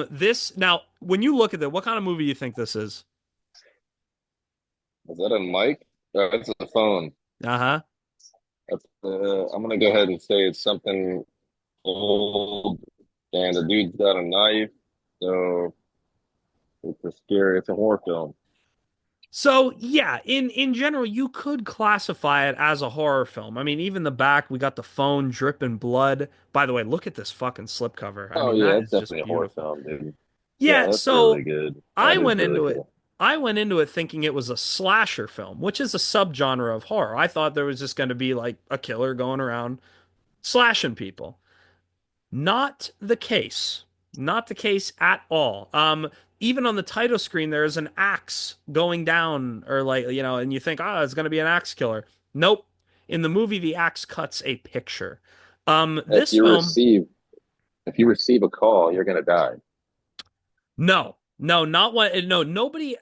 This now, when you look at it, what kind of movie do you think this is? Is that a mic? That's a phone. Uh-huh. That's I'm gonna go ahead and say it's something old, and the dude's got a knife, so it's a scary. It's a horror film. So yeah, in general, you could classify it as a horror film. I mean, even the back, we got the phone dripping blood. By the way, look at this fucking slipcover. I Oh mean, yeah, that it's is just definitely a horror beautiful. film, dude. Yeah, Yeah, that's really so good. I That is went really into it. cool. I went into it thinking it was a slasher film, which is a subgenre of horror. I thought there was just going to be like a killer going around slashing people. Not the case. Not the case at all. Even on the title screen, there is an axe going down, or like, and you think, it's going to be an axe killer. Nope. In the movie, the axe cuts a picture. If This you film, receive if you receive a call, you're gonna die. no, no, not what, no, nobody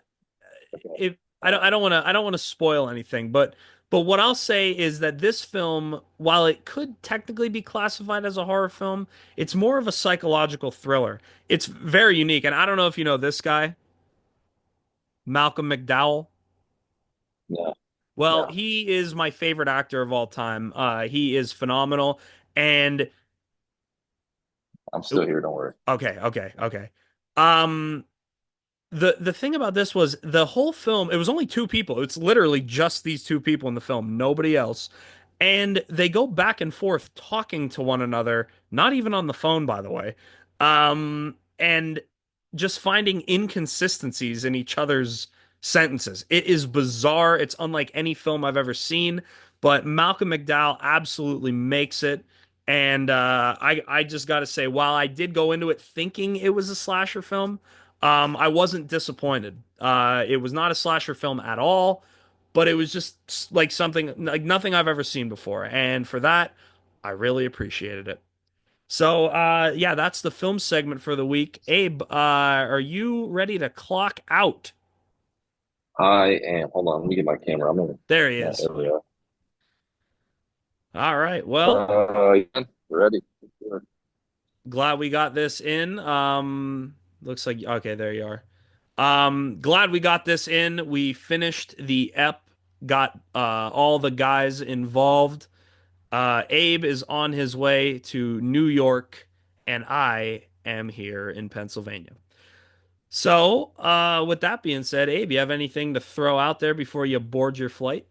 Okay. if All I don't want to spoil anything, but what I'll say is that this film, while it could technically be classified as a horror film, it's more of a psychological thriller. It's very unique, and I don't know if you know this guy, Malcolm McDowell. no, Well, no, he is my favorite actor of all time. He is phenomenal, and I'm still here. Don't worry. okay, okay, okay. Um, the thing about this was the whole film, it was only two people. It's literally just these two people in the film, nobody else. And they go back and forth talking to one another, not even on the phone, by the way. And just finding inconsistencies in each other's sentences. It is bizarre. It's unlike any film I've ever seen, but Malcolm McDowell absolutely makes it. And I just got to say, while I did go into it thinking it was a slasher film, I wasn't disappointed. It was not a slasher film at all, but it was just like something like nothing I've ever seen before. And for that, I really appreciated it. So, yeah, that's the film segment for the week. Abe, are you ready to clock out? I am. Hold on. Let me get my camera. I'm in. There he Yeah, is. there we are. All right. Well, Yeah, ready. Sure. glad we got this in. Looks like okay, there you are. Glad we got this in. We finished the ep, got all the guys involved. Abe is on his way to New York, and I am here in Pennsylvania. So, with that being said, Abe, you have anything to throw out there before you board your flight?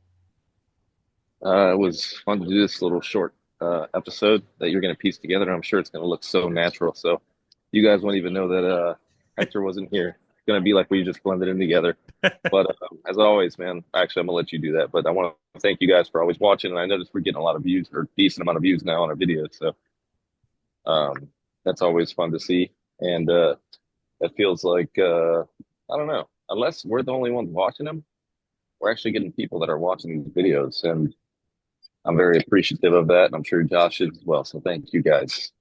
It was fun to do this little short episode that you're going to piece together. I'm sure it's going to look so natural. So you guys won't even know that Hector wasn't here. It's going to be like we just blended in together. But as always, man, actually, I'm going to let you do that. But I want to thank you guys for always watching. And I noticed we're getting a lot of views or decent amount of views now on our videos. So that's always fun to see. And it feels like, I don't know, unless we're the only ones watching them, we're actually getting people that are watching these videos. And I'm very appreciative of that, and I'm sure Josh is as well. So thank you guys.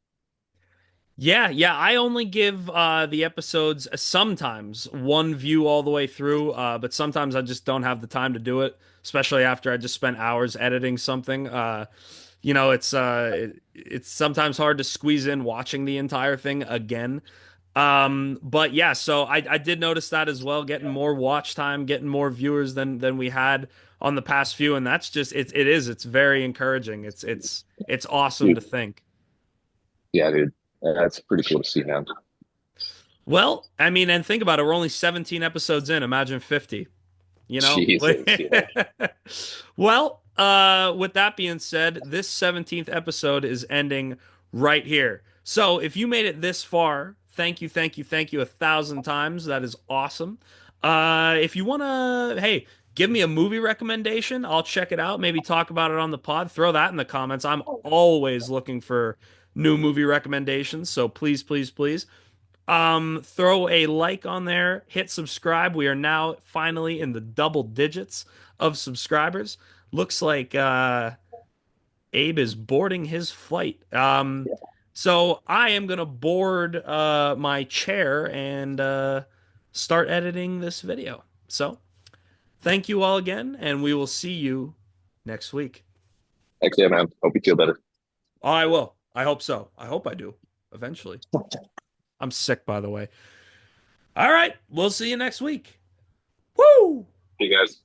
Yeah, yeah. I only give the episodes sometimes one view all the way through, but sometimes I just don't have the time to do it, especially after I just spent hours editing something. It's sometimes hard to squeeze in watching the entire thing again. But yeah, so I did notice that as well, getting more watch time, getting more viewers than we had on the past few, and that's just it's very encouraging. It's awesome to Dude, think. yeah, dude. That's pretty cool to see, man. Well, I mean, and think about it, we're only 17 episodes in. Imagine 50. You know? Jesus, yeah. Well, with that being said, this 17th episode is ending right here. So if you made it this far, thank you, thank you, thank you 1,000 times. That is awesome. If you wanna, hey, give me a movie recommendation. I'll check it out. Maybe talk about it on the pod. Throw that in the comments. I'm always looking for new movie recommendations. So please, please, please. Throw a like on there, hit subscribe. We are now finally in the double digits of subscribers. Looks like Abe is boarding his flight. So I am gonna board my chair and start editing this video. So thank you all again, and we will see you next week. Heck yeah, man. Hope you feel better. Oh, I will. I hope so. I hope I do eventually. I'm sick, by the way. All right, we'll see you next week. Woo! Hey guys.